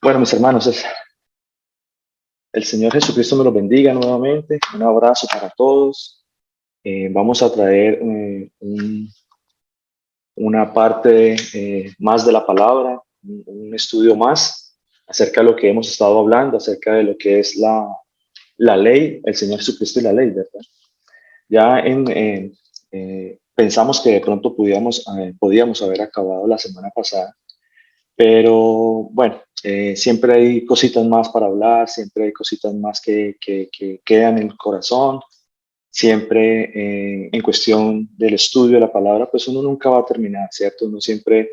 Bueno, mis hermanos, el Señor Jesucristo me los bendiga nuevamente. Un abrazo para todos. Vamos a traer una parte más de la palabra, un estudio más acerca de lo que hemos estado hablando, acerca de lo que es la ley, el Señor Jesucristo y la ley, ¿verdad? Ya pensamos que de pronto podíamos haber acabado la semana pasada, pero bueno, siempre hay cositas más para hablar, siempre hay cositas más que quedan en el corazón, siempre en cuestión del estudio de la palabra, pues uno nunca va a terminar, ¿cierto? Uno siempre,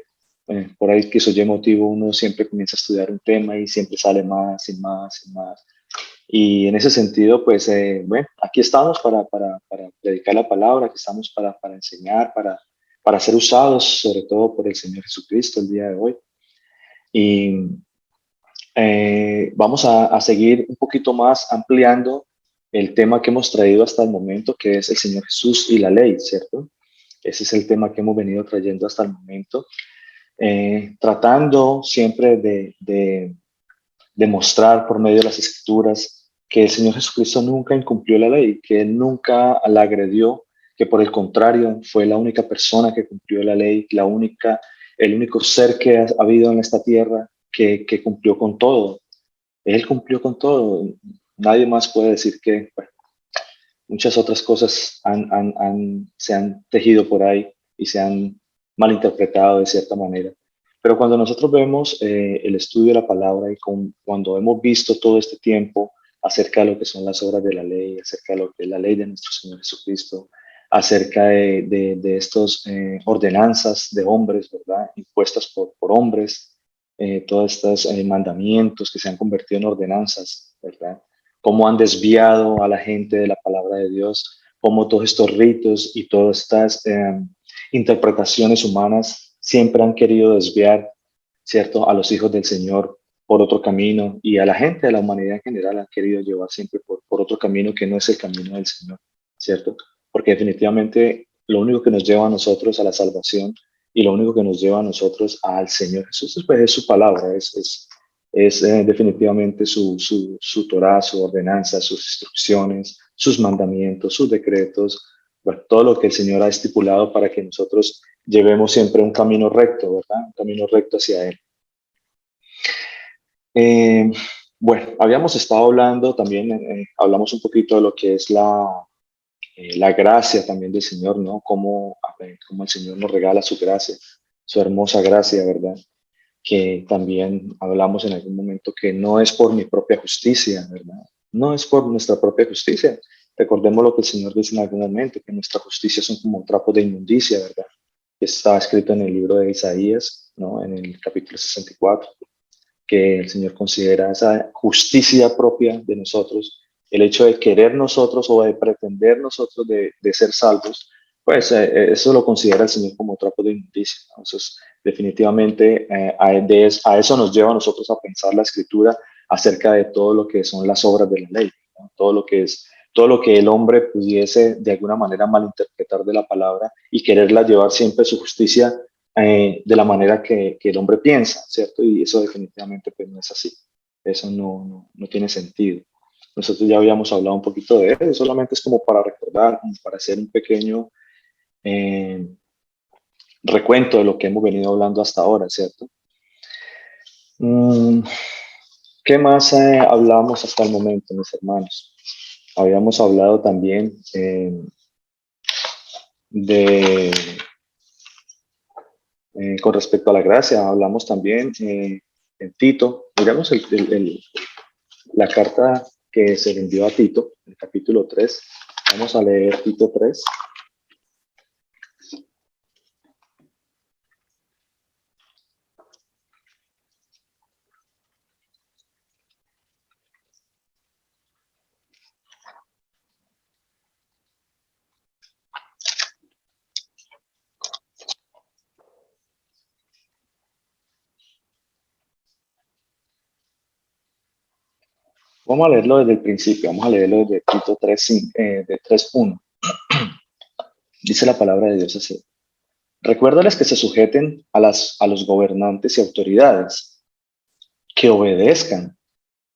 por ahí que soy motivo, uno siempre comienza a estudiar un tema y siempre sale más y más y más. Y en ese sentido, pues bueno, aquí estamos para predicar la palabra, aquí estamos para enseñar, para ser usados sobre todo por el Señor Jesucristo el día de hoy. Y vamos a seguir un poquito más ampliando el tema que hemos traído hasta el momento, que es el Señor Jesús y la ley, ¿cierto? Ese es el tema que hemos venido trayendo hasta el momento, tratando siempre de mostrar por medio de las escrituras que el Señor Jesucristo nunca incumplió la ley, que Él nunca la agredió, que por el contrario fue la única persona que cumplió la ley, el único ser que ha habido en esta tierra que cumplió con todo. Él cumplió con todo. Nadie más puede decir que bueno, muchas otras cosas se han tejido por ahí y se han malinterpretado de cierta manera. Pero cuando nosotros vemos el estudio de la palabra y cuando hemos visto todo este tiempo acerca de lo que son las obras de la ley, acerca de lo que es la ley de nuestro Señor Jesucristo, acerca de estas ordenanzas de hombres, ¿verdad? Impuestas por hombres, todos estos mandamientos que se han convertido en ordenanzas, ¿verdad? Cómo han desviado a la gente de la palabra de Dios, cómo todos estos ritos y todas estas interpretaciones humanas siempre han querido desviar, ¿cierto?, a los hijos del Señor por otro camino y a la gente de la humanidad en general han querido llevar siempre por otro camino que no es el camino del Señor, ¿cierto? Porque definitivamente lo único que nos lleva a nosotros a la salvación y lo único que nos lleva a nosotros al Señor Jesús pues, es su palabra, es definitivamente su Torah, su ordenanza, sus instrucciones, sus mandamientos, sus decretos, bueno, todo lo que el Señor ha estipulado para que nosotros llevemos siempre un camino recto, ¿verdad? Un camino recto hacia Él. Eh, bueno, habíamos estado hablando también, hablamos un poquito de lo que es la gracia también del Señor, ¿no? Cómo el Señor nos regala su gracia, su hermosa gracia, ¿verdad? Que también hablamos en algún momento que no es por mi propia justicia, ¿verdad? No es por nuestra propia justicia. Recordemos lo que el Señor dice en algún momento, que nuestra justicia son como un trapo de inmundicia, ¿verdad? Está escrito en el libro de Isaías, ¿no? En el capítulo 64, que el Señor considera esa justicia propia de nosotros, el hecho de querer nosotros o de pretender nosotros de ser salvos, pues eso lo considera el Señor como trapo de inmundicia. ¿No? Entonces, definitivamente a eso nos lleva a nosotros a pensar la Escritura acerca de todo lo que son las obras de la ley, ¿no? Todo lo que el hombre pudiese de alguna manera malinterpretar de la palabra y quererla llevar siempre su justicia de la manera que el hombre piensa, ¿cierto? Y eso definitivamente pues, no es así. Eso no tiene sentido. Nosotros ya habíamos hablado un poquito de eso, solamente es como para recordar, como para hacer un pequeño eh, recuento de lo que hemos venido hablando hasta ahora, ¿cierto? Mm, ¿Qué más hablamos hasta el momento, mis hermanos? Habíamos hablado también de, con respecto a la gracia, hablamos también en Tito, miramos la carta que se le envió a Tito, el capítulo 3. Vamos a leer Tito 3. Vamos a leerlo desde el principio, vamos a leerlo desde Tito 3, de 3.1. Dice la palabra de Dios así. Recuérdales que se sujeten a los gobernantes y autoridades, que obedezcan,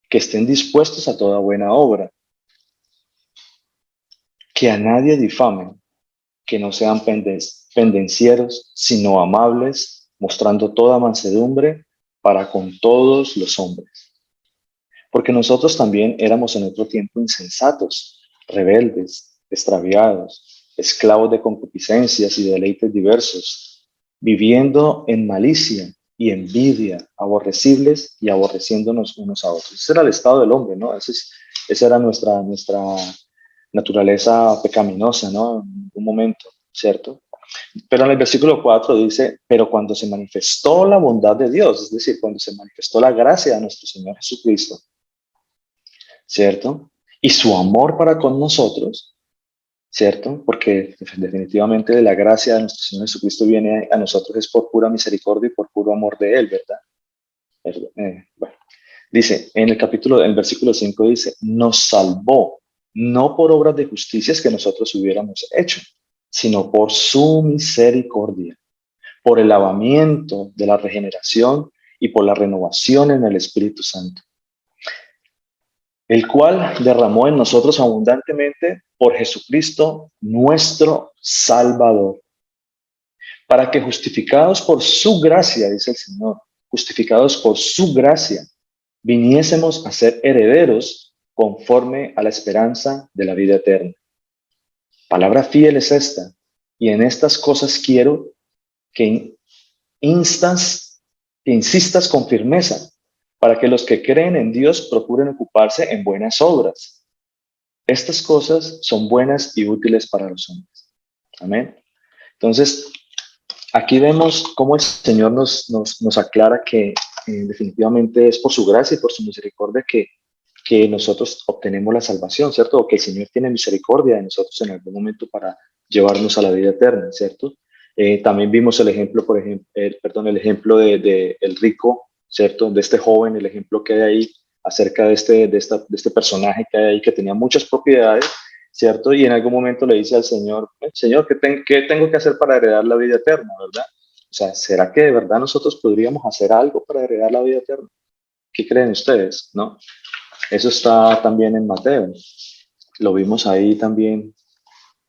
que estén dispuestos a toda buena obra, que a nadie difamen, que no sean pendencieros, sino amables, mostrando toda mansedumbre para con todos los hombres. Porque nosotros también éramos en otro tiempo insensatos, rebeldes, extraviados, esclavos de concupiscencias y deleites diversos, viviendo en malicia y envidia, aborrecibles y aborreciéndonos unos a otros. Ese era el estado del hombre, ¿no? Esa era nuestra naturaleza pecaminosa, ¿no? En un momento, ¿cierto? Pero en el versículo 4 dice, pero cuando se manifestó la bondad de Dios, es decir, cuando se manifestó la gracia de nuestro Señor Jesucristo, ¿cierto? Y su amor para con nosotros, ¿cierto? Porque definitivamente la gracia de nuestro Señor Jesucristo viene a nosotros es por pura misericordia y por puro amor de Él, ¿verdad? Bueno, dice, en el versículo 5 dice, nos salvó, no por obras de justicias que nosotros hubiéramos hecho, sino por su misericordia, por el lavamiento de la regeneración y por la renovación en el Espíritu Santo, el cual derramó en nosotros abundantemente por Jesucristo nuestro Salvador, para que justificados por su gracia, dice el Señor, justificados por su gracia, viniésemos a ser herederos conforme a la esperanza de la vida eterna. Palabra fiel es esta, y en estas cosas quiero que insistas con firmeza, para que los que creen en Dios procuren ocuparse en buenas obras. Estas cosas son buenas y útiles para los hombres. Amén. Entonces, aquí vemos cómo el Señor nos aclara que definitivamente es por su gracia y por su misericordia que nosotros obtenemos la salvación, ¿cierto? O que el Señor tiene misericordia de nosotros en algún momento para llevarnos a la vida eterna, ¿cierto? También vimos el ejemplo, por ejemplo, el ejemplo de el rico, ¿cierto? De este joven, el ejemplo que hay ahí acerca de este personaje que hay ahí que tenía muchas propiedades, ¿cierto? Y en algún momento le dice al Señor, Señor, ¿qué tengo que hacer para heredar la vida eterna, verdad? O sea, ¿será que de verdad nosotros podríamos hacer algo para heredar la vida eterna? ¿Qué creen ustedes, no? Eso está también en Mateo. Lo vimos ahí también,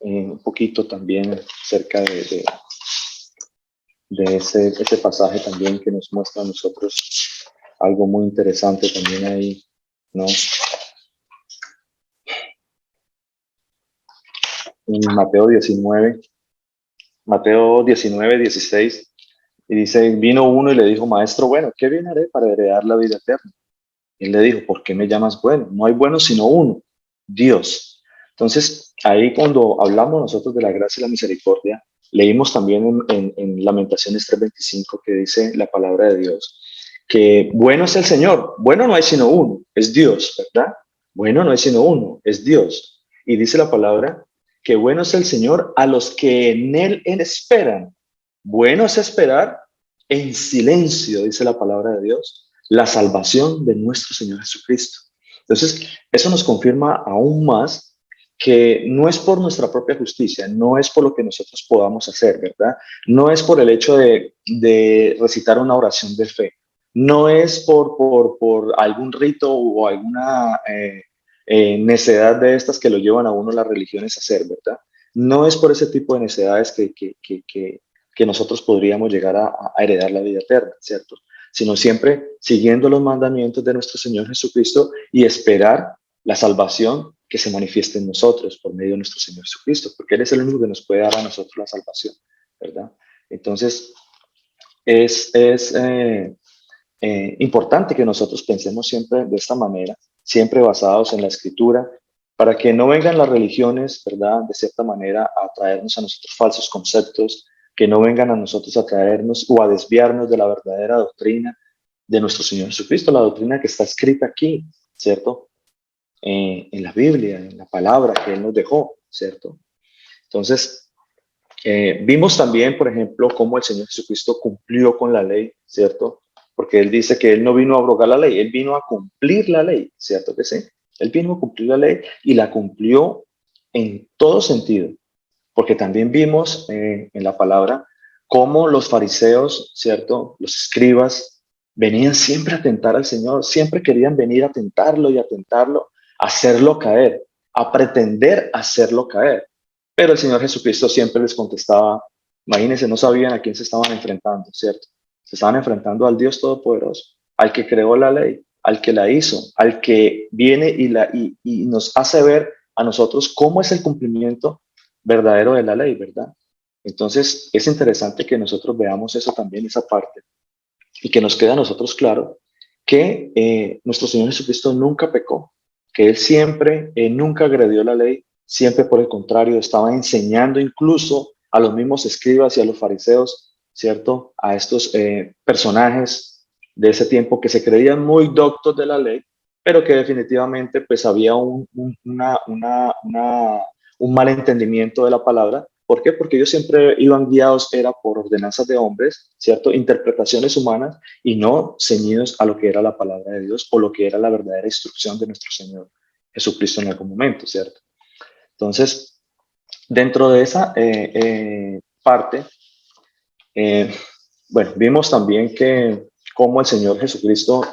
un poquito también cerca de ese pasaje también que nos muestra a nosotros algo muy interesante también ahí, ¿no? En Mateo 19, 16, y dice, vino uno y le dijo, maestro, bueno, ¿qué bien haré para heredar la vida eterna? Él le dijo, ¿por qué me llamas bueno? No hay bueno sino uno, Dios. Entonces, ahí cuando hablamos nosotros de la gracia y la misericordia, leímos también en Lamentaciones 3:25 que dice la palabra de Dios, que bueno es el Señor, bueno no hay sino uno, es Dios, ¿verdad? Bueno no hay sino uno, es Dios. Y dice la palabra que bueno es el Señor a los que en él esperan. Bueno es esperar en silencio, dice la palabra de Dios, la salvación de nuestro Señor Jesucristo. Entonces, eso nos confirma aún más que no es por nuestra propia justicia, no es por lo que nosotros podamos hacer, ¿verdad? No es por el hecho de recitar una oración de fe, no es por algún rito o alguna necedad de estas que lo llevan a uno las religiones a hacer, ¿verdad? No es por ese tipo de necedades que nosotros podríamos llegar a heredar la vida eterna, ¿cierto? Sino siempre siguiendo los mandamientos de nuestro Señor Jesucristo y esperar la salvación que se manifieste en nosotros por medio de nuestro Señor Jesucristo, porque Él es el único que nos puede dar a nosotros la salvación, ¿verdad? Entonces, es importante que nosotros pensemos siempre de esta manera, siempre basados en la Escritura, para que no vengan las religiones, ¿verdad? De cierta manera a traernos a nosotros falsos conceptos, que no vengan a nosotros a traernos o a desviarnos de la verdadera doctrina de nuestro Señor Jesucristo, la doctrina que está escrita aquí, ¿cierto? En la Biblia, en la palabra que Él nos dejó, ¿cierto? Entonces, vimos también, por ejemplo, cómo el Señor Jesucristo cumplió con la ley, ¿cierto? Porque Él dice que Él no vino a abrogar la ley, Él vino a cumplir la ley, ¿cierto que sí? Él vino a cumplir la ley y la cumplió en todo sentido, porque también vimos en la palabra cómo los fariseos, ¿cierto? Los escribas venían siempre a tentar al Señor, siempre querían venir a tentarlo y a tentarlo, a hacerlo caer, a pretender hacerlo caer. Pero el Señor Jesucristo siempre les contestaba, imagínense, no sabían a quién se estaban enfrentando, ¿cierto? Se estaban enfrentando al Dios Todopoderoso, al que creó la ley, al que la hizo, al que viene y nos hace ver a nosotros cómo es el cumplimiento verdadero de la ley, ¿verdad? Entonces, es interesante que nosotros veamos eso también, esa parte, y que nos quede a nosotros claro que nuestro Señor Jesucristo nunca pecó, que Él siempre, nunca agredió la ley, siempre por el contrario, estaba enseñando incluso a los mismos escribas y a los fariseos, ¿cierto? A estos personajes de ese tiempo que se creían muy doctos de la ley, pero que definitivamente pues había un mal entendimiento de la palabra. ¿Por qué? Porque ellos siempre iban guiados, era por ordenanzas de hombres, ¿cierto? Interpretaciones humanas y no ceñidos a lo que era la palabra de Dios o lo que era la verdadera instrucción de nuestro Señor Jesucristo en algún momento, ¿cierto? Entonces, dentro de esa parte, eh, bueno, vimos también que cómo el Señor Jesucristo,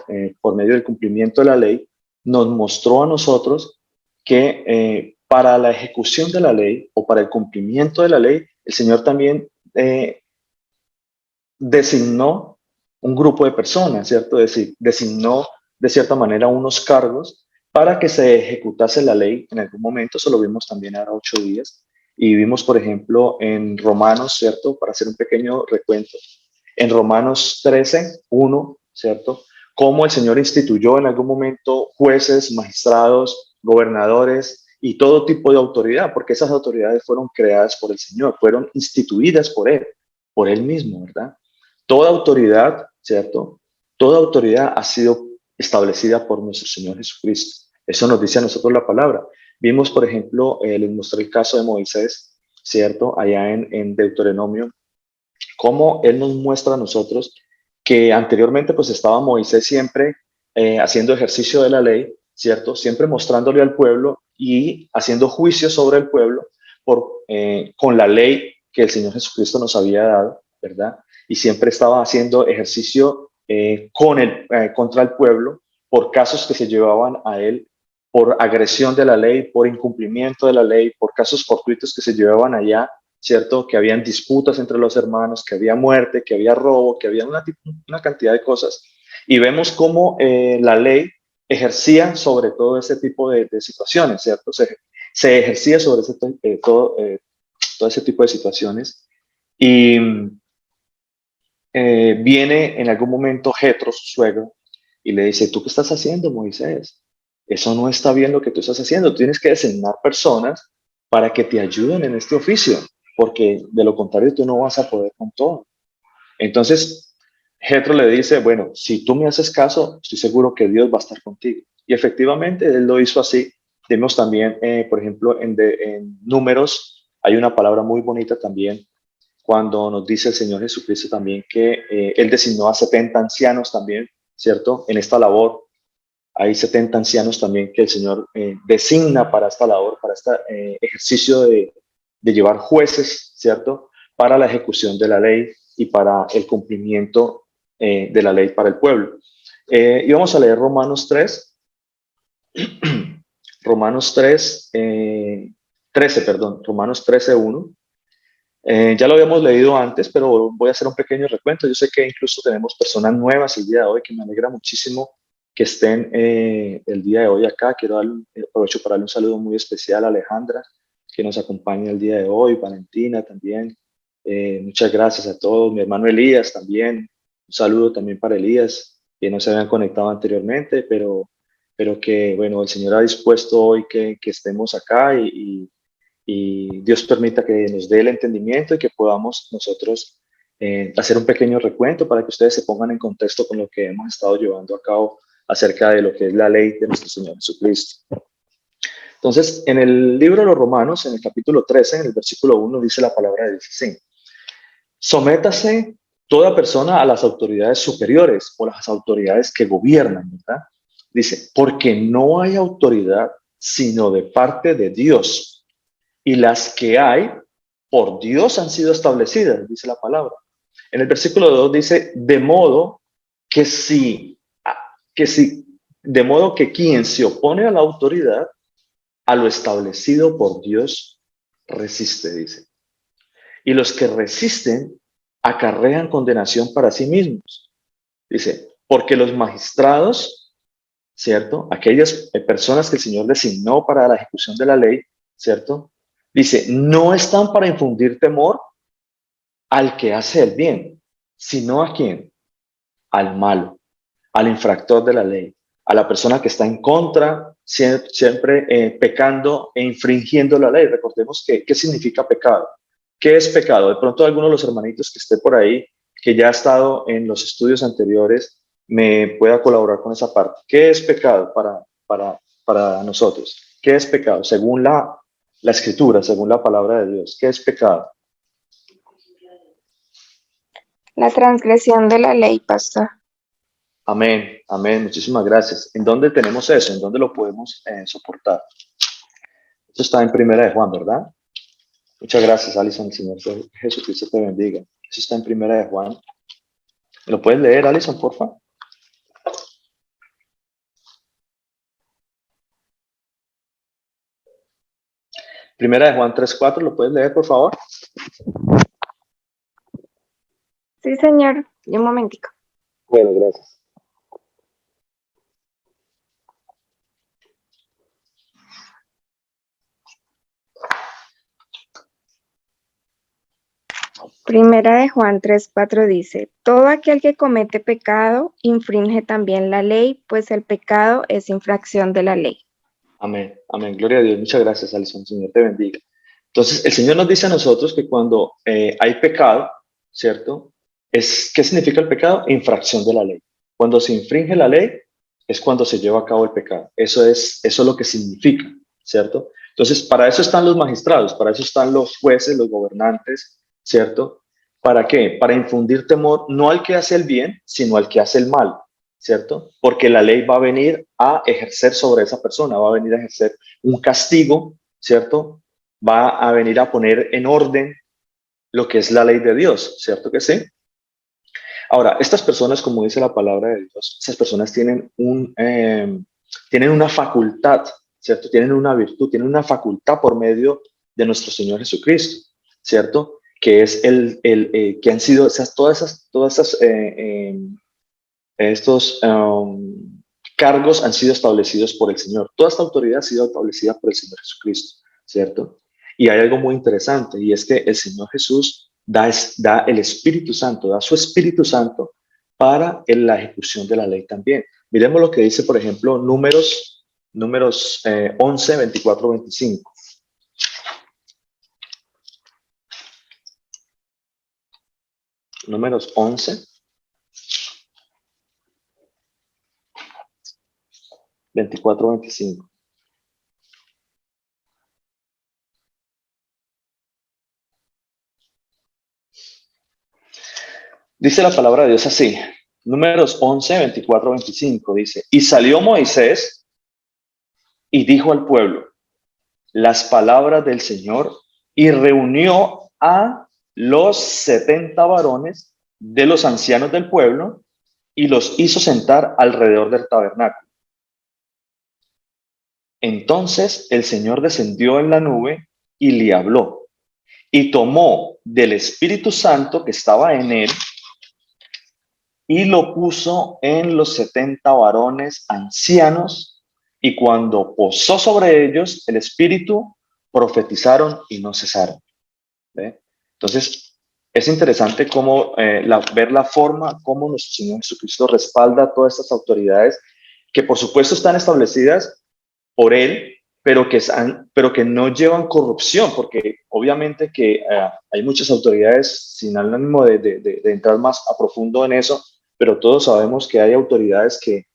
por medio del cumplimiento de la ley, nos mostró a nosotros que para la ejecución de la ley o para el cumplimiento de la ley, el Señor también designó un grupo de personas, ¿cierto? Designó de cierta manera unos cargos para que se ejecutase la ley en algún momento. Eso lo vimos también ahora 8 días. Y vimos, por ejemplo, en Romanos, ¿cierto? Para hacer un pequeño recuento, en Romanos 13:1, ¿cierto? Cómo el Señor instituyó en algún momento jueces, magistrados, gobernadores y todo tipo de autoridad, porque esas autoridades fueron creadas por el Señor, fueron instituidas por Él mismo, ¿verdad? Toda autoridad, ¿cierto? Toda autoridad ha sido establecida por nuestro Señor Jesucristo. Eso nos dice a nosotros la palabra. Vimos, por ejemplo, les mostré el caso de Moisés, ¿cierto? Allá en Deuteronomio, cómo Él nos muestra a nosotros que anteriormente pues estaba Moisés siempre haciendo ejercicio de la ley, ¿cierto? Siempre mostrándole al pueblo y haciendo juicios sobre el pueblo con la ley que el Señor Jesucristo nos había dado, ¿verdad? Y siempre estaba haciendo ejercicio contra el pueblo por casos que se llevaban a él, por agresión de la ley, por incumplimiento de la ley, por casos fortuitos que se llevaban allá, ¿cierto? Que habían disputas entre los hermanos, que había muerte, que había robo, que había una cantidad de cosas. Y vemos cómo la ley ejercía sobre todo ese tipo de situaciones, ¿cierto? Se ejercía sobre todo ese tipo de situaciones. Y viene en algún momento Jetro, su suegro, y le dice, ¿tú qué estás haciendo, Moisés? Eso no está bien lo que tú estás haciendo. Tú tienes que designar personas para que te ayuden en este oficio, porque de lo contrario tú no vas a poder con todo. Entonces, Jetro le dice, bueno, si tú me haces caso, estoy seguro que Dios va a estar contigo. Y efectivamente, él lo hizo así. Vemos también, por ejemplo, en Números, hay una palabra muy bonita también, cuando nos dice el Señor Jesucristo también que Él designó a 70 ancianos también, ¿cierto? En esta labor. Hay 70 ancianos también que el Señor designa para esta labor, para este ejercicio de llevar jueces, ¿cierto? Para la ejecución de la ley y para el cumplimiento de la ley para el pueblo. Y vamos a leer Romanos 3, Romanos 3, 13, perdón, Romanos 13:1. Ya lo habíamos leído antes, pero voy a hacer un pequeño recuento. Yo sé que incluso tenemos personas nuevas el día de hoy, que me alegra muchísimo que estén el día de hoy acá. Aprovecho para darle un saludo muy especial a Alejandra, que nos acompaña el día de hoy, Valentina también. Muchas gracias a todos. Mi hermano Elías también. Un saludo también para Elías, que no se habían conectado anteriormente, pero que, bueno, el Señor ha dispuesto hoy que estemos acá y Dios permita que nos dé el entendimiento y que podamos nosotros hacer un pequeño recuento para que ustedes se pongan en contexto con lo que hemos estado llevando a cabo acerca de lo que es la ley de nuestro Señor Jesucristo. Entonces, en el libro de los Romanos, en el capítulo 13, en el versículo 1, dice la palabra de Dios así: sométase toda persona a las autoridades superiores o las autoridades que gobiernan, ¿verdad? Dice, porque no hay autoridad sino de parte de Dios, y las que hay por Dios han sido establecidas, dice la palabra. En el versículo 2 dice, de modo que si, que si, de modo que quien se opone a la autoridad, a lo establecido por Dios, resiste, dice. Y los que resisten acarrean condenación para sí mismos. Dice, porque los magistrados, ¿cierto? Aquellas personas que el Señor designó para la ejecución de la ley, ¿cierto? Dice, no están para infundir temor al que hace el bien, sino a quién, al malo, al infractor de la ley, a la persona que está en contra, siempre pecando e infringiendo la ley. Recordemos que, ¿qué significa pecado? ¿Qué es pecado? De pronto alguno de los hermanitos que esté por ahí, que ya ha estado en los estudios anteriores, me pueda colaborar con esa parte. ¿Qué es pecado para nosotros? ¿Qué es pecado? Según la escritura, según la palabra de Dios, ¿qué es pecado? La transgresión de la ley, pastor. Amén, amén, muchísimas gracias. ¿En dónde tenemos eso? ¿En dónde lo podemos soportar? Eso está en Primera de Juan, ¿verdad? Muchas gracias, Alison. Señor Jesucristo te bendiga. Eso está en Primera de Juan. ¿Me lo puedes leer, Alison, por favor? Primera de Juan 3:4, ¿lo puedes leer, por favor? Sí, señor. Y un momentico. Bueno, gracias. Primera de Juan 3:4 dice, todo aquel que comete pecado infringe también la ley, pues el pecado es infracción de la ley. Amén, amén. Gloria a Dios. Muchas gracias, Alison. Señor te bendiga. Entonces, el Señor nos dice a nosotros que cuando hay pecado, ¿cierto? ¿Qué significa el pecado? Infracción de la ley. Cuando se infringe la ley, es cuando se lleva a cabo el pecado. Eso es lo que significa, ¿cierto? Entonces, para eso están los magistrados, para eso están los jueces, los gobernantes, ¿cierto? ¿Para qué? Para infundir temor no al que hace el bien, sino al que hace el mal, ¿cierto? Porque la ley va a venir a ejercer sobre esa persona, va a venir a ejercer un castigo, ¿cierto? Va a venir a poner en orden lo que es la ley de Dios, ¿cierto que sí? Ahora, estas personas, como dice la palabra de Dios, esas personas tienen una facultad, ¿cierto? Tienen una virtud, tienen una facultad por medio de nuestro Señor Jesucristo, ¿cierto? Que es que han sido estos cargos han sido establecidos por el Señor. Toda esta autoridad ha sido establecida por el Señor Jesucristo, ¿cierto? Y hay algo muy interesante, y es que el Señor Jesús da el Espíritu Santo, da su Espíritu Santo para la ejecución de la ley también. Miremos lo que dice, por ejemplo, Números 11, 24, 25. Números 11, 24, 25. Dice la palabra de Dios así, Números 11, 24, 25, dice, y salió Moisés y dijo al pueblo las palabras del Señor y reunió a los 70 varones de los ancianos del pueblo y los hizo sentar alrededor del tabernáculo. Entonces el Señor descendió en la nube y le habló y tomó del Espíritu Santo que estaba en él y lo puso en los 70 varones ancianos, y cuando posó sobre ellos el Espíritu, profetizaron y no cesaron. ¿Ve? Entonces, es interesante cómo, ver la forma como nuestro Señor Jesucristo respalda todas estas autoridades, que por supuesto están establecidas por Él, pero que no llevan corrupción, porque obviamente que hay muchas autoridades, sin ánimo de entrar más a profundo en eso, pero todos sabemos que hay autoridades que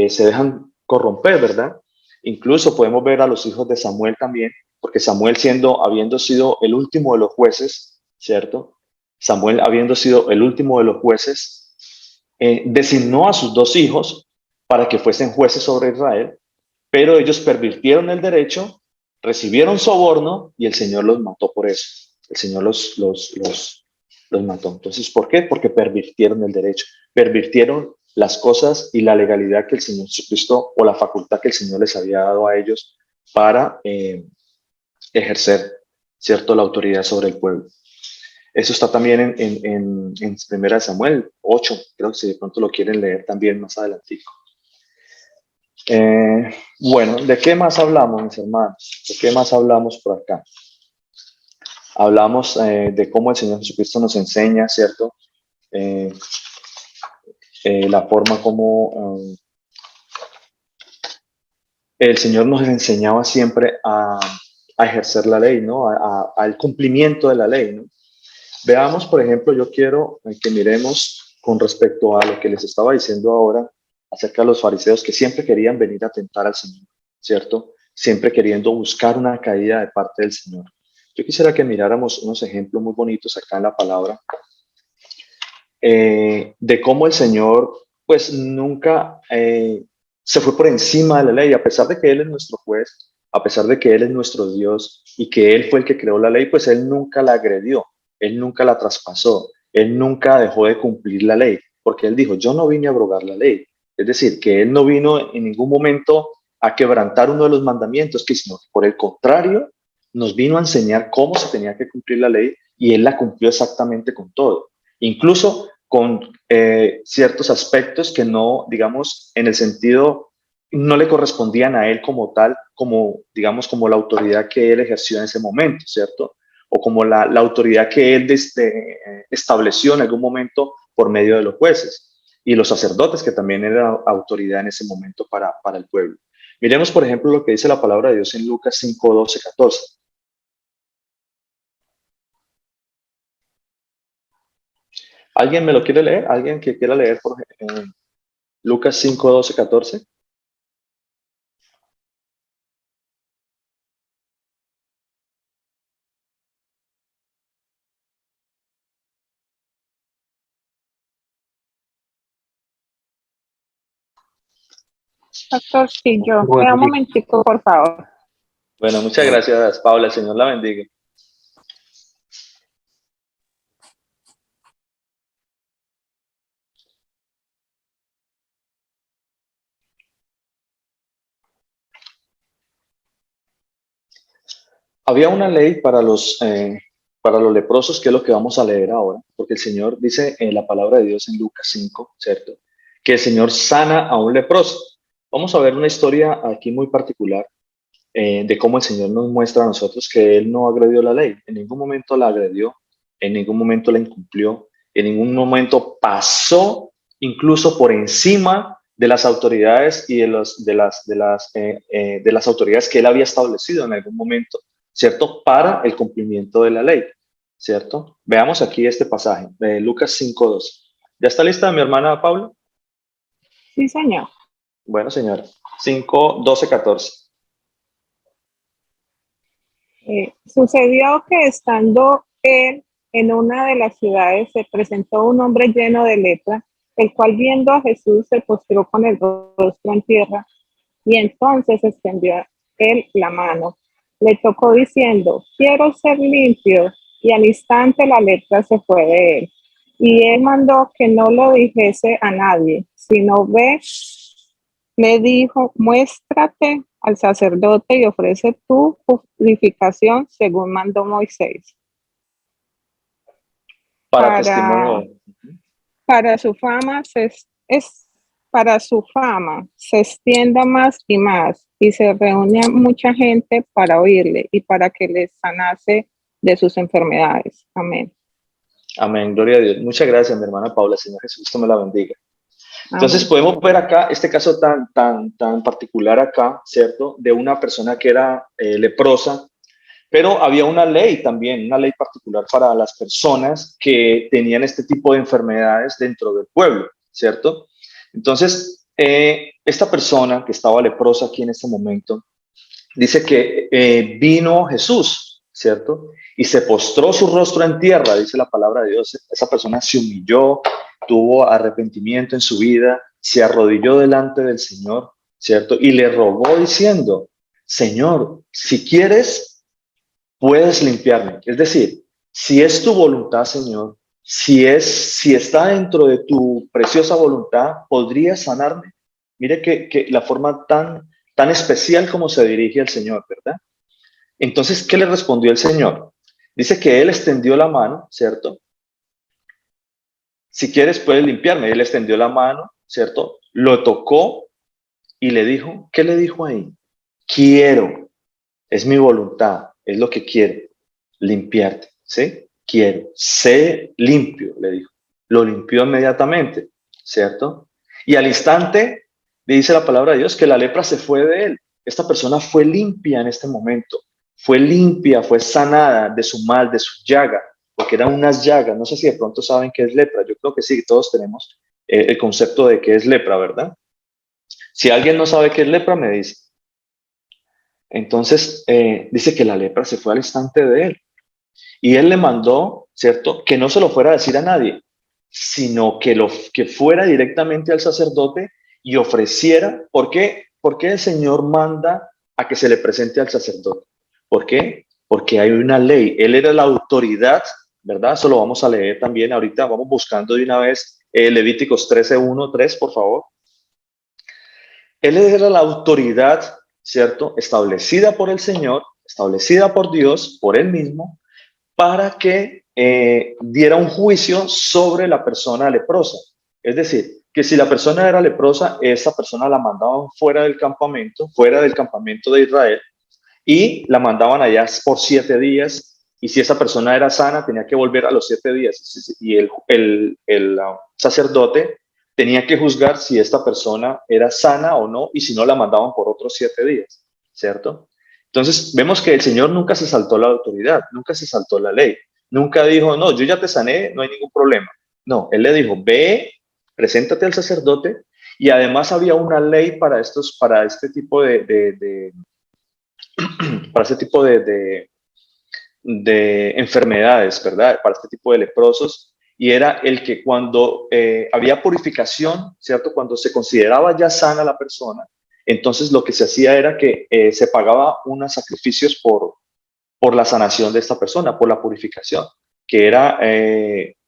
se dejan corromper, ¿verdad? Incluso podemos ver a los hijos de Samuel también, porque Samuel habiendo sido el último de los jueces, ¿cierto? Samuel habiendo sido el último de los jueces, designó a sus dos hijos para que fuesen jueces sobre Israel, pero ellos pervirtieron el derecho, recibieron soborno y el Señor los mató por eso. El Señor los mató. Entonces, ¿por qué? Porque pervirtieron el derecho, pervirtieron las cosas y la legalidad que el Señor Jesucristo o la facultad que el Señor les había dado a ellos para ejercer, ¿cierto?, la autoridad sobre el pueblo. Eso está también en 1 Samuel 8, creo que si de pronto lo quieren leer también más adelantico. Bueno, ¿de qué más hablamos, mis hermanos? ¿De qué más hablamos por acá? Hablamos de cómo el Señor Jesucristo nos enseña, ¿cierto? La forma como el Señor nos enseñaba siempre a ejercer la ley, ¿no? Al cumplimiento de la ley, ¿no? Veamos, por ejemplo, yo quiero que miremos con respecto a lo que les estaba diciendo ahora acerca de los fariseos que siempre querían venir a tentar al Señor, ¿cierto? Siempre queriendo buscar una caída de parte del Señor. Yo quisiera que miráramos unos ejemplos muy bonitos acá en la palabra de cómo el Señor, pues nunca se fue por encima de la ley, a pesar de que Él es nuestro juez, a pesar de que Él es nuestro Dios y que Él fue el que creó la ley, pues Él nunca la agredió, Él nunca la traspasó, Él nunca dejó de cumplir la ley, porque Él dijo, yo no vine a abrogar la ley. Es decir, que Él no vino en ningún momento a quebrantar uno de los mandamientos, sino que por el contrario, nos vino a enseñar cómo se tenía que cumplir la ley y Él la cumplió exactamente con todo. Incluso con ciertos aspectos que no, digamos, en el sentido, no le correspondían a él como tal, como, digamos, como la autoridad que él ejerció en ese momento, ¿cierto? O como la autoridad que él estableció en algún momento por medio de los jueces y los sacerdotes, que también eran autoridad en ese momento para el pueblo. Miremos, por ejemplo, lo que dice la palabra de Dios en Lucas 5, 12, 14. ¿Alguien me lo quiere leer? ¿Alguien que quiera leer por Lucas 5, 12, 14? Pastor, sí, yo. Bueno, Un momentico, por favor. bueno, muchas gracias, Paula. El Señor la bendiga. Había una ley para los leprosos, que es lo que vamos a leer ahora, porque el Señor dice en la palabra de Dios en Lucas 5, ¿cierto? Que el Señor sana a un leproso. Vamos a ver una historia aquí muy particular de cómo el Señor nos muestra a nosotros que Él no agredió la ley. En ningún momento la agredió, en ningún momento la incumplió, en ningún momento pasó incluso por encima de las autoridades y de las autoridades que Él había establecido en algún momento, ¿cierto? Para el cumplimiento de la ley, ¿cierto? Veamos aquí este pasaje de Lucas 5:2. ¿Ya está lista mi hermana Paula? Sí, señor. Bueno, señora. 5:12, 14. Sucedió que estando él en una de las ciudades se presentó un hombre lleno de lepra, el cual viendo a Jesús se postró con el rostro en tierra y entonces extendió él la mano. Le tocó diciendo, quiero ser limpio, y al instante la lepra se fue de él. Y él mandó que no lo dijese a nadie, sino ve, le dijo, muéstrate al sacerdote y ofrece tu purificación según mandó Moisés. Para testimonio. Para su fama para su fama se extienda más y más, y se reúne mucha gente para oírle y para que les sanase de sus enfermedades. Amén. Amén, gloria a Dios. Muchas gracias, mi hermana Paula. Señor Jesucristo me la bendiga. Entonces podemos ver acá este caso tan particular acá, ¿cierto? De una persona que era leprosa, pero había una ley también, una ley particular para las personas que tenían este tipo de enfermedades dentro del pueblo, ¿cierto? Entonces, esta persona que estaba leprosa aquí en este momento, dice que vino Jesús, ¿cierto? Y se postró su rostro en tierra, dice la palabra de Dios. Esa persona se humilló, tuvo arrepentimiento en su vida, se arrodilló delante del Señor, ¿cierto? Y le rogó diciendo, Señor, si quieres, puedes limpiarme. Es decir, si es tu voluntad, Señor, si está dentro de tu preciosa voluntad, ¿podrías sanarme? Mire que la forma tan especial como se dirige al Señor, ¿verdad? Entonces, ¿qué le respondió el Señor? Dice que él extendió la mano, ¿cierto? Si quieres, puedes limpiarme. Él extendió la mano, ¿cierto? Lo tocó y le dijo, ¿qué le dijo ahí? Quiero, es mi voluntad, es lo que quiero, limpiarte, ¿sí? Quiero, sé limpio, le dijo. Lo limpió inmediatamente, ¿cierto? Y al instante, dice la palabra de Dios, que la lepra se fue de él. Esta persona fue limpia en este momento, fue limpia, fue sanada de su mal, de su llaga, porque eran unas llagas. No sé si de pronto saben qué es lepra. Yo creo que sí, todos tenemos el concepto de qué es lepra, ¿verdad? Si alguien no sabe qué es lepra, me dice. Entonces, dice que la lepra se fue al instante de él. Y él le mandó, ¿cierto? Que no se lo fuera a decir a nadie, sino que fuera directamente al sacerdote y ofreciera. ¿Por qué? Porque el Señor manda a que se le presente al sacerdote. ¿Por qué? Porque hay una ley. Él era la autoridad, ¿verdad? Eso lo vamos a leer también ahorita. Vamos buscando de una vez Levíticos 13:1-3, por favor. Él era la autoridad, ¿cierto? Establecida por el Señor, establecida por Dios, por él mismo, para que diera un juicio sobre la persona leprosa. Es decir, que si la persona era leprosa, esa persona la mandaban fuera del campamento de Israel, y la mandaban allá por 7 días. Y si esa persona era sana, tenía que volver a los 7 días. Y el sacerdote tenía que juzgar si esta persona era sana o no, y si no, la mandaban por otros 7 días, ¿cierto? Entonces, vemos que el Señor nunca se saltó la autoridad, nunca se saltó la ley, nunca dijo, no, yo ya te sané, no hay ningún problema. No, Él le dijo, ve, preséntate al sacerdote, y además había una ley para este tipo para este tipo de enfermedades, ¿verdad? Para este tipo de leprosos, y era el que cuando había purificación, ¿cierto? Cuando se consideraba ya sana la persona, entonces lo que se hacía era que se pagaba unos sacrificios por la sanación de esta persona, por la purificación, que era,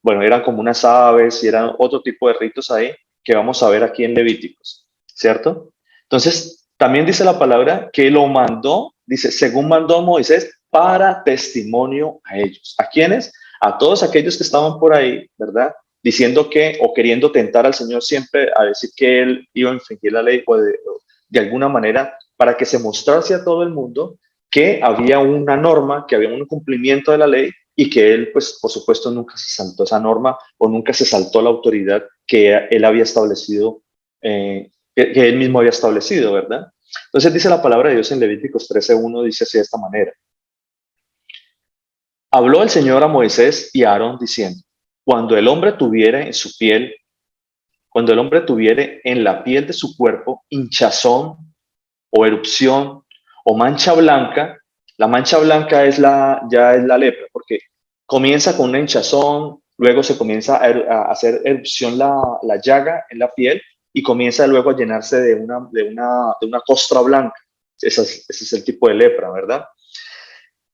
bueno, eran como unas aves y eran otro tipo de ritos ahí que vamos a ver aquí en Levíticos, ¿cierto? Entonces, también dice la palabra que lo mandó, dice, según mandó Moisés, para testimonio a ellos. ¿A quiénes? A todos aquellos que estaban por ahí, ¿verdad? Diciendo que, o queriendo tentar al Señor siempre a decir que él iba a infringir la ley, o de alguna manera, para que se mostrase a todo el mundo que había una norma, que había un cumplimiento de la ley, y que él, pues, por supuesto, nunca se saltó esa norma o nunca se saltó la autoridad que él había establecido, que él mismo había establecido, ¿verdad? Entonces dice la palabra de Dios en Levíticos 13:1, dice así de esta manera. Habló el Señor a Moisés y a Aarón diciendo, cuando el hombre tuviere en su piel, cuando el hombre tuviere en la piel de su cuerpo hinchazón o erupción o mancha blanca. La mancha blanca ya es la lepra, porque comienza con una hinchazón, luego se comienza a hacer erupción la llaga en la piel, y comienza luego a llenarse de una costra blanca. Ese es el tipo de lepra, ¿verdad?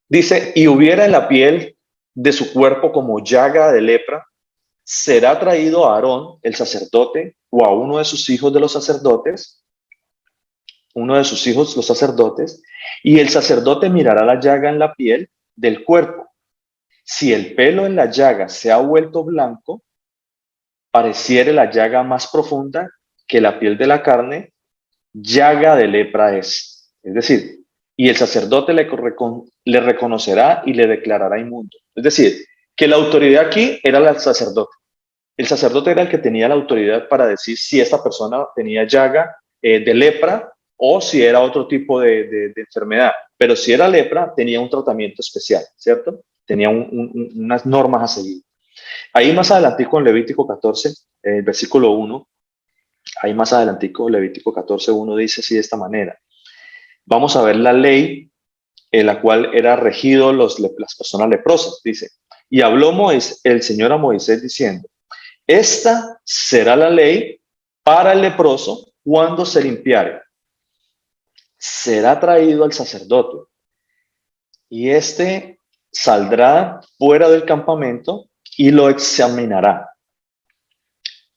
Dice, y hubiera en la piel de su cuerpo como llaga de lepra, será traído a Aarón, el sacerdote, o a uno de sus hijos de los sacerdotes, los sacerdotes, y el sacerdote mirará la llaga en la piel del cuerpo. Si el pelo en la llaga se ha vuelto blanco, pareciere la llaga más profunda que la piel de la carne, llaga de lepra es. Es decir, y el sacerdote le reconocerá y le declarará inmundo. Es decir, que la autoridad aquí era el sacerdote. El sacerdote era el que tenía la autoridad para decir si esta persona tenía llaga de lepra o si era otro tipo de enfermedad. Pero si era lepra, tenía un tratamiento especial, ¿cierto? Tenía unas normas a seguir. Ahí más adelantico en Levítico 14, versículo 1, ahí más adelantico, Levítico 14:1 dice así de esta manera. Vamos a ver la ley en la cual era regido las personas leprosas, dice. Y habló el Señor a Moisés diciendo, esta será la ley para el leproso cuando se limpiare. Será traído al sacerdote y éste saldrá fuera del campamento y lo examinará.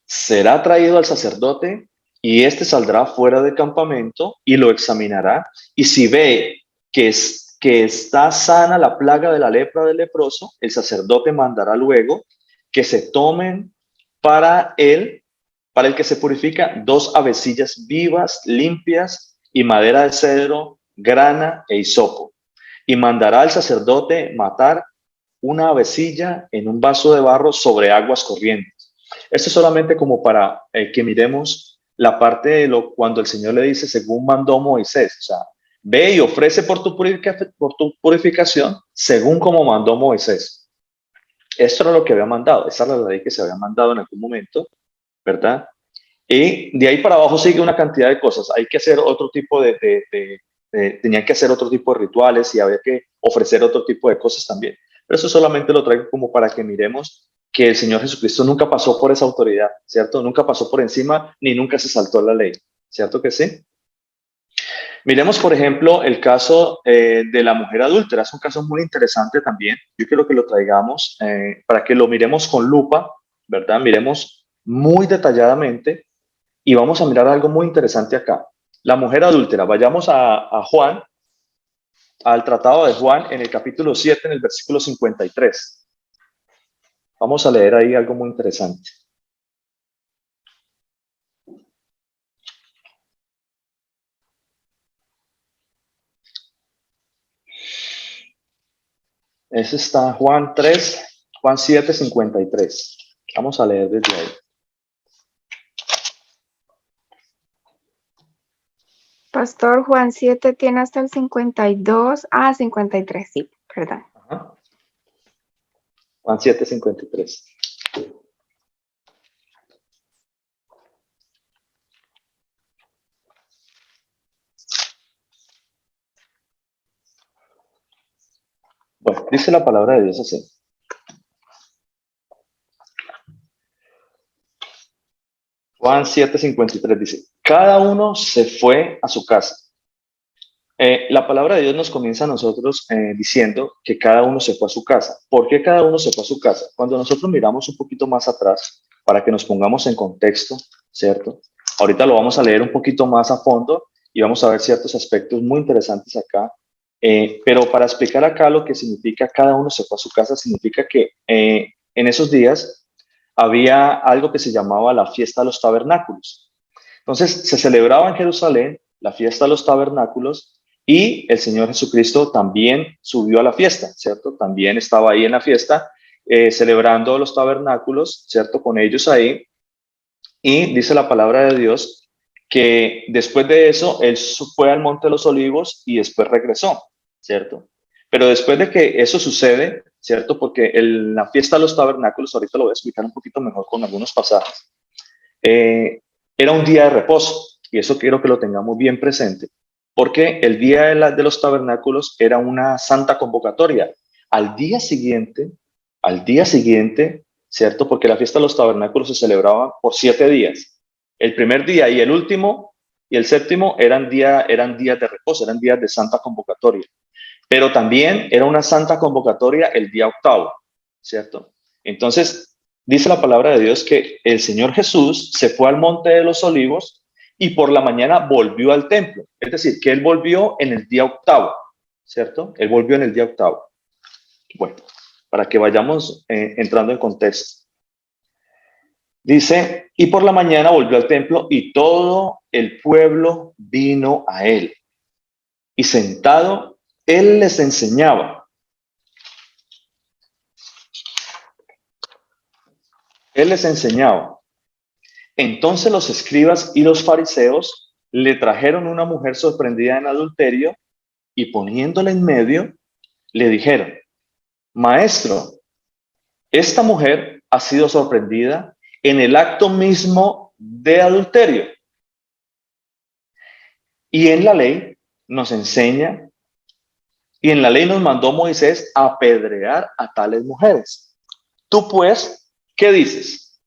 Será traído al sacerdote y éste saldrá fuera del campamento y lo examinará. Y si ve que está sana la plaga de la lepra del leproso, el sacerdote mandará luego que se tomen para el que se purifica, 2 avecillas vivas, limpias, y madera de cedro, grana e hisopo. Y mandará al sacerdote matar una avecilla en un vaso de barro sobre aguas corrientes. Esto es solamente como para que miremos la parte de cuando el Señor le dice, según mandó Moisés, o sea, ve y ofrece por tu purificación, según como mandó Moisés. Esto era lo que había mandado, esa era la ley que se había mandado en algún momento, ¿verdad? Y de ahí para abajo sigue una cantidad de cosas. Hay que hacer otro tipo tenían que hacer otro tipo de rituales y había que ofrecer otro tipo de cosas también. Pero eso solamente lo traigo como para que miremos que el Señor Jesucristo nunca pasó por esa autoridad, ¿cierto? Nunca pasó por encima ni nunca se saltó la ley, ¿cierto que sí? Miremos, por ejemplo, el caso de la mujer adúltera. Es un caso muy interesante también. Yo quiero que lo traigamos para que lo miremos con lupa, ¿verdad? Miremos muy detalladamente y vamos a mirar algo muy interesante acá. La mujer adúltera. Vayamos a Juan, al tratado de Juan en el capítulo 7, en el versículo 53. Vamos a leer ahí algo muy interesante. Ese está Juan 3, Juan 7, 53. Vamos a leer desde ahí. Pastor, Juan 7 tiene hasta el 52. 53, sí, perdón. Ajá. Juan 7, 53. Bueno, dice la palabra de Dios así. Juan 7, 53 dice, cada uno se fue a su casa. La palabra de Dios nos comienza a nosotros diciendo que cada uno se fue a su casa. ¿Por qué cada uno se fue a su casa? Cuando nosotros miramos un poquito más atrás, para que nos pongamos en contexto, ¿cierto? Ahorita lo vamos a leer un poquito más a fondo y vamos a ver ciertos aspectos muy interesantes acá. Pero para explicar acá lo que significa cada uno se fue a su casa, significa que en esos días había algo que se llamaba la fiesta de los tabernáculos. Entonces se celebraba en Jerusalén la fiesta de los tabernáculos y el Señor Jesucristo también subió a la fiesta, ¿cierto? También estaba ahí en la fiesta celebrando los tabernáculos, ¿cierto? Con ellos ahí. Y dice la palabra de Dios que después de eso él fue al Monte de los Olivos y después regresó, ¿cierto? Pero después de que eso sucede, ¿cierto? Porque la fiesta de los tabernáculos, ahorita lo voy a explicar un poquito mejor con algunos pasajes, era un día de reposo y eso quiero que lo tengamos bien presente, porque el día de los tabernáculos era una santa convocatoria. Al día siguiente, ¿cierto? Porque la fiesta de los tabernáculos se celebraba por 7 días. El primer día y el último y el séptimo eran días de reposo, eran días de santa convocatoria. Pero también era una santa convocatoria el día octavo, ¿cierto? Entonces, dice la palabra de Dios que el Señor Jesús se fue al Monte de los Olivos y por la mañana volvió al templo. Es decir, que él volvió en el día octavo, ¿cierto? Él volvió en el día octavo. Bueno, para que vayamos entrando en contexto. Dice, y por la mañana volvió al templo y todo el pueblo vino a él. Y sentado, él les enseñaba. Él les enseñaba. Entonces los escribas y los fariseos le trajeron una mujer sorprendida en adulterio y poniéndola en medio, le dijeron, Maestro, esta mujer ha sido sorprendida en el acto mismo de adulterio. Y en la ley nos enseña, y en la ley nos mandó Moisés a apedrear a tales mujeres. Tú pues, ¿qué dices?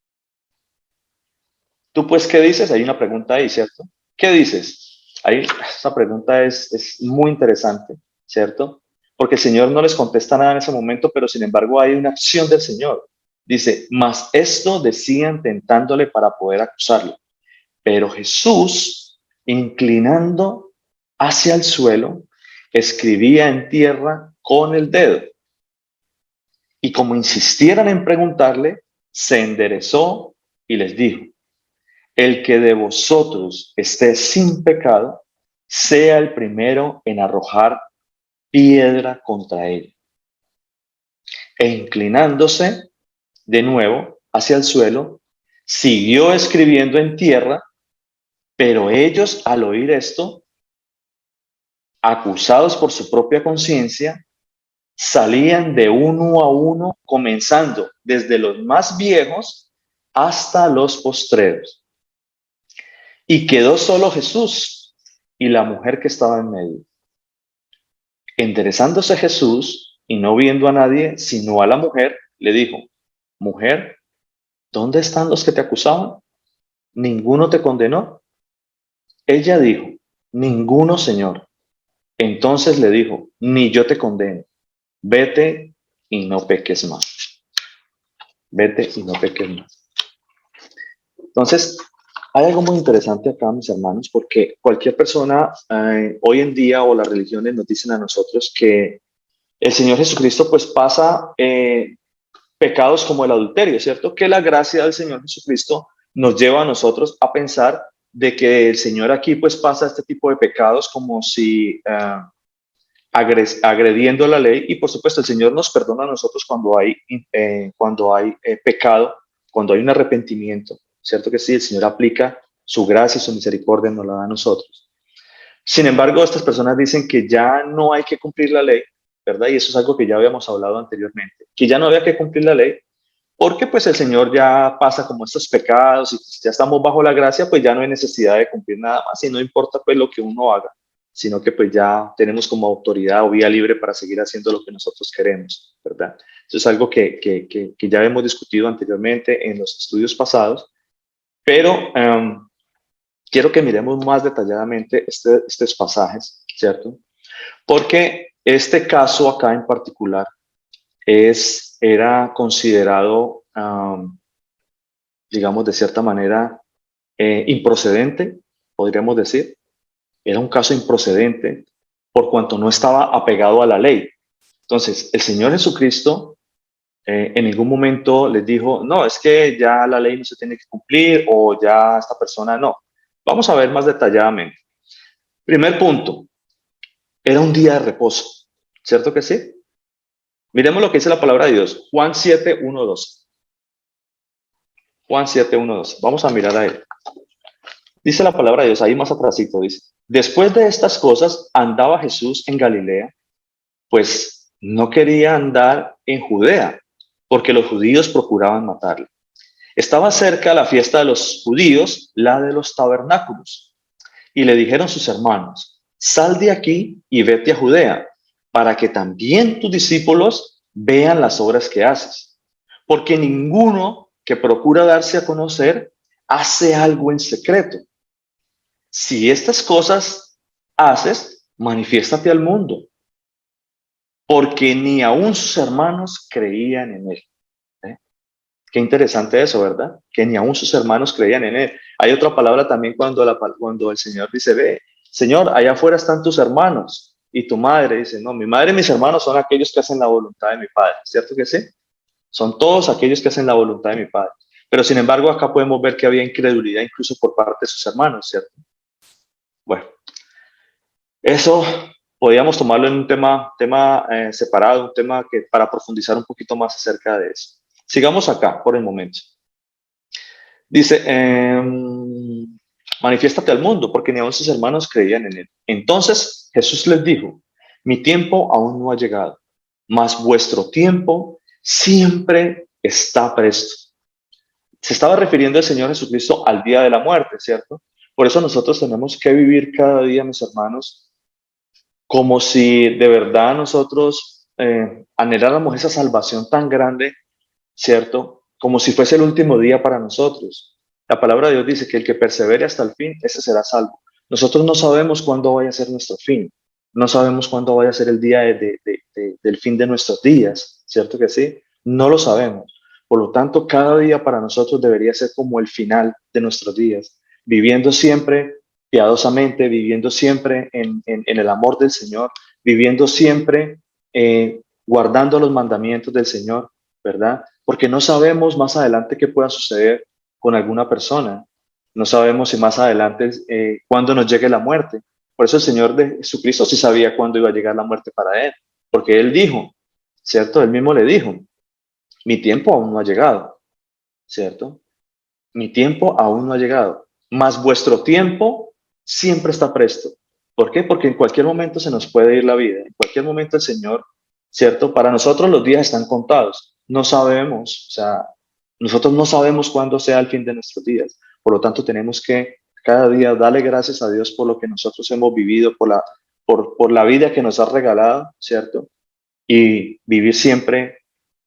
¿Tú pues qué dices? Hay una pregunta ahí, ¿cierto? ¿Qué dices? Ahí, esa pregunta es muy interesante, ¿cierto? Porque el Señor no les contesta nada en ese momento, pero sin embargo hay una acción del Señor. Dice, mas esto decían tentándole para poder acusarlo. Pero Jesús, inclinando hacia el suelo, escribía en tierra con el dedo. Y como insistieran en preguntarle, se enderezó y les dijo, el que de vosotros esté sin pecado, sea el primero en arrojar piedra contra él. E inclinándose de nuevo hacia el suelo, siguió escribiendo en tierra, pero ellos al oír esto, acusados por su propia conciencia, salían de uno a uno, comenzando desde los más viejos hasta los postreros. Y quedó solo Jesús y la mujer que estaba en medio. Enderezándose Jesús y no viendo a nadie, sino a la mujer, le dijo, mujer, ¿dónde están los que te acusaban? ¿Ninguno te condenó? Ella dijo, ninguno, Señor. Entonces le dijo, ni yo te condeno. Vete y no peques más. Vete y no peques más. Entonces, hay algo muy interesante acá, mis hermanos, porque cualquier persona hoy en día o las religiones nos dicen a nosotros que el Señor Jesucristo pues pasa pecados como el adulterio, ¿cierto? Que la gracia del Señor Jesucristo nos lleva a nosotros a pensar de que el Señor aquí pues pasa este tipo de pecados como si agrediendo la ley, y por supuesto el Señor nos perdona a nosotros cuando hay pecado, cuando hay un arrepentimiento, ¿cierto que sí? El Señor aplica su gracia y su misericordia, nos la da a nosotros. Sin embargo, estas personas dicen que ya no hay que cumplir la ley, ¿verdad? Y eso es algo que ya habíamos hablado anteriormente, que ya no había que cumplir la ley, porque pues el Señor ya pasa como estos pecados y ya estamos bajo la gracia, pues ya no hay necesidad de cumplir nada más y no importa pues lo que uno haga, sino que pues ya tenemos como autoridad o vía libre para seguir haciendo lo que nosotros queremos, ¿verdad? Eso es algo que ya hemos discutido anteriormente en los estudios pasados, pero quiero que miremos más detalladamente estos pasajes, ¿cierto? Porque este caso acá en particular era considerado, digamos, de cierta manera, improcedente, podríamos decir. Era un caso improcedente por cuanto no estaba apegado a la ley. Entonces, el Señor Jesucristo en ningún momento les dijo, no, es que ya la ley no se tiene que cumplir o ya esta persona no. Vamos a ver más detalladamente. Primer punto, era un día de reposo, ¿cierto que sí? Miremos lo que dice la palabra de Dios, Juan 7, 1, 2. Juan 7, 1, 2. Vamos a mirar a él. Dice la palabra de Dios, ahí más atrásito dice, después de estas cosas andaba Jesús en Galilea, pues no quería andar en Judea, porque los judíos procuraban matarle. Estaba cerca la fiesta de los judíos, la de los tabernáculos, y le dijeron sus hermanos, sal de aquí y vete a Judea, para que también tus discípulos vean las obras que haces. Porque ninguno que procura darse a conocer hace algo en secreto. Si estas cosas haces, manifiéstate al mundo, porque ni aun sus hermanos creían en él. Qué interesante eso, ¿verdad? Que ni aun sus hermanos creían en él. Hay otra palabra también cuando el Señor dice, ve, Señor, allá afuera están tus hermanos y tu madre. Dice, no, mi madre y mis hermanos son aquellos que hacen la voluntad de mi Padre. ¿Cierto que sí? Son todos aquellos que hacen la voluntad de mi Padre. Pero sin embargo, acá podemos ver que había incredulidad incluso por parte de sus hermanos, ¿cierto? Bueno, eso podríamos tomarlo en un tema separado, un tema que para profundizar un poquito más acerca de eso. Sigamos acá por el momento. Dice, manifiéstate al mundo, porque ni aun sus hermanos creían en él. Entonces Jesús les dijo, mi tiempo aún no ha llegado, mas vuestro tiempo siempre está presto. Se estaba refiriendo el Señor Jesucristo al día de la muerte, ¿cierto? Por eso nosotros tenemos que vivir cada día, mis hermanos, como si de verdad nosotros anheláramos esa salvación tan grande, ¿cierto? Como si fuese el último día para nosotros. La palabra de Dios dice que el que persevere hasta el fin, ese será salvo. Nosotros no sabemos cuándo vaya a ser nuestro fin. No sabemos cuándo vaya a ser el día del fin de nuestros días, ¿cierto que sí? No lo sabemos. Por lo tanto, cada día para nosotros debería ser como el final de nuestros días, viviendo siempre piadosamente, viviendo siempre en el amor del Señor, viviendo siempre guardando los mandamientos del Señor, ¿verdad? Porque no sabemos más adelante qué pueda suceder con alguna persona. No sabemos si más adelante, cuándo nos llegue la muerte. Por eso el Señor de Jesucristo sí sabía cuándo iba a llegar la muerte para Él, porque Él dijo, ¿cierto? Él mismo le dijo, mi tiempo aún no ha llegado, ¿cierto? Mi tiempo aún no ha llegado, mas vuestro tiempo siempre está presto. ¿Por qué? Porque en cualquier momento se nos puede ir la vida, en cualquier momento el Señor, ¿cierto? Para nosotros los días están contados, no sabemos, o sea, nosotros no sabemos cuándo sea el fin de nuestros días, por lo tanto tenemos que cada día darle gracias a Dios por lo que nosotros hemos vivido, por la vida que nos ha regalado, ¿cierto? Y vivir siempre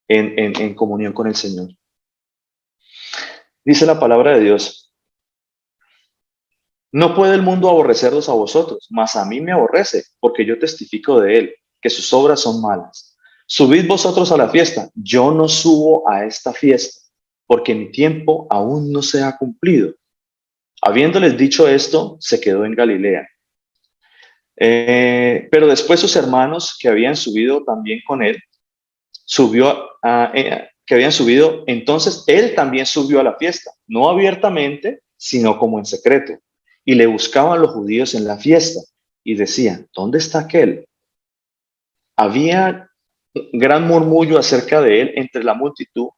en comunión con el Señor. Dice la palabra de Dios, no puede el mundo aborreceros a vosotros, mas a mí me aborrece, porque yo testifico de él, que sus obras son malas. Subid vosotros a la fiesta, yo no subo a esta fiesta, porque mi tiempo aún no se ha cumplido. Habiéndoles dicho esto, se quedó en Galilea. Pero después sus hermanos que habían subido también con él, que habían subido, entonces él también subió a la fiesta, no abiertamente, sino como en secreto. Y le buscaban los judíos en la fiesta y decían, ¿dónde está aquel? Había gran murmullo acerca de él entre la multitud,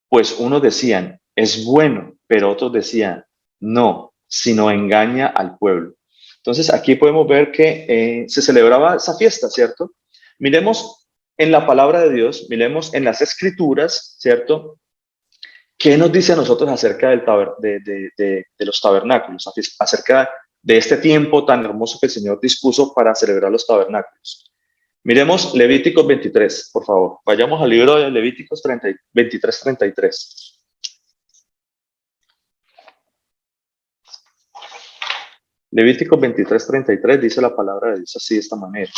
pues unos decían, es bueno, pero otros decían, no, sino engaña al pueblo. Entonces aquí podemos ver que se celebraba esa fiesta, ¿cierto? Miremos en la palabra de Dios, miremos en las escrituras, ¿cierto? ¿Qué nos dice a nosotros acerca de los tabernáculos, acerca de este tiempo tan hermoso que el Señor dispuso para celebrar los tabernáculos? Miremos Levíticos 23, por favor. Vayamos al libro de Levíticos 23, 33. Levíticos 23, 33 dice la palabra de Dios así, de esta manera.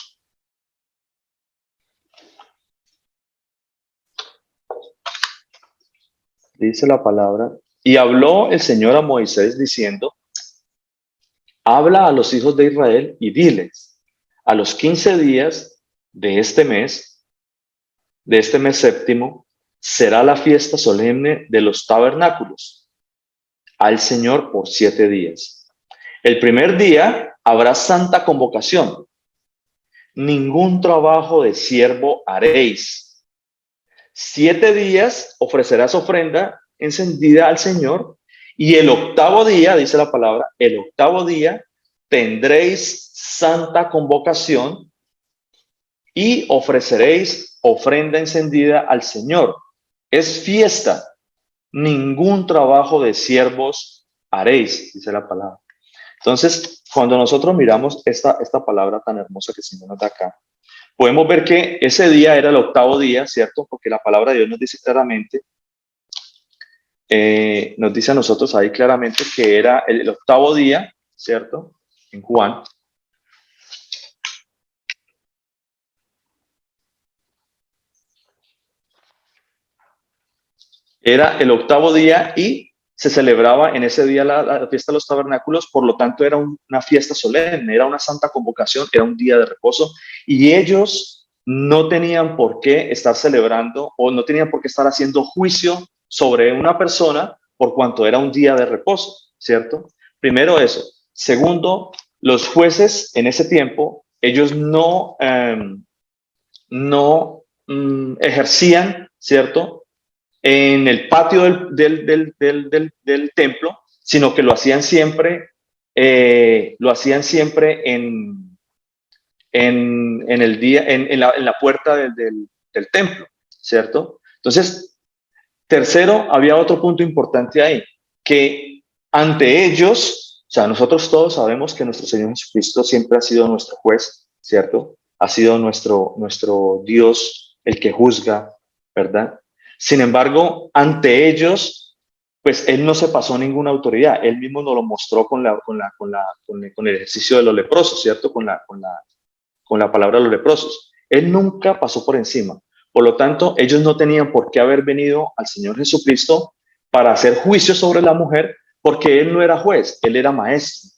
Dice la palabra, y habló el Señor a Moisés diciendo, habla a los hijos de Israel y diles, a los 15 días de este mes séptimo, será la fiesta solemne de los tabernáculos al Señor por 7 días. El primer día habrá santa convocación. Ningún trabajo de siervo haréis. 7 días ofrecerás ofrenda encendida al Señor, y el octavo día, dice la palabra, el octavo día tendréis santa convocación y ofreceréis ofrenda encendida al Señor. Es fiesta, ningún trabajo de siervos haréis, dice la palabra. Entonces, cuando nosotros miramos esta palabra tan hermosa que el Señor nos da acá, podemos ver que ese día era el octavo día, ¿cierto? Porque la palabra de Dios nos dice claramente, nos dice a nosotros ahí claramente que era el octavo día, ¿cierto? En Juan. Era el octavo día y se celebraba en ese día la fiesta de los tabernáculos, por lo tanto era una fiesta solemne, era una santa convocación, era un día de reposo, y ellos no tenían por qué estar celebrando o no tenían por qué estar haciendo juicio sobre una persona por cuanto era un día de reposo, ¿cierto? Primero eso. Segundo, los jueces en ese tiempo, ellos no ejercían, ¿cierto?, en el patio del templo, sino que lo hacían siempre en el día, en la puerta del templo, ¿cierto? Entonces, tercero, había otro punto importante ahí, que ante ellos, o sea, nosotros todos sabemos que nuestro Señor Jesucristo siempre ha sido nuestro juez, ¿cierto? Ha sido nuestro Dios el que juzga, ¿verdad? Sin embargo, ante ellos, pues él no se pasó ninguna autoridad. Él mismo nos lo mostró con el ejercicio de los leprosos, ¿cierto? Con la palabra de los leprosos. Él nunca pasó por encima. Por lo tanto, ellos no tenían por qué haber venido al Señor Jesucristo para hacer juicio sobre la mujer, porque Él no era juez, Él era maestro.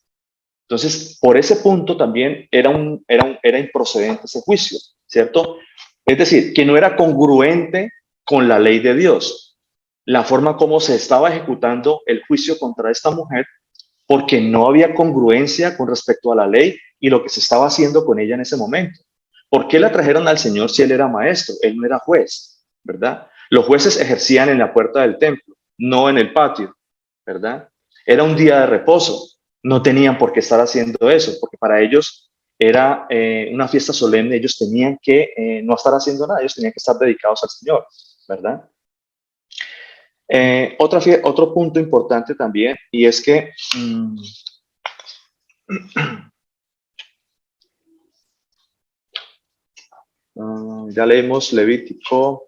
Entonces, por ese punto también era improcedente ese juicio, ¿cierto? Es decir, que no era congruente con la ley de Dios, la forma como se estaba ejecutando el juicio contra esta mujer, porque no había congruencia con respecto a la ley y lo que se estaba haciendo con ella en ese momento. ¿Por qué la trajeron al Señor si Él era maestro? Él no era juez, ¿verdad? Los jueces ejercían en la puerta del templo, no en el patio, ¿verdad? Era un día de reposo, no tenían por qué estar haciendo eso, porque para ellos era una fiesta solemne, ellos tenían que no estar haciendo nada, ellos tenían que estar dedicados al Señor, ¿verdad? Otro punto importante también, y es que ya leímos Levítico.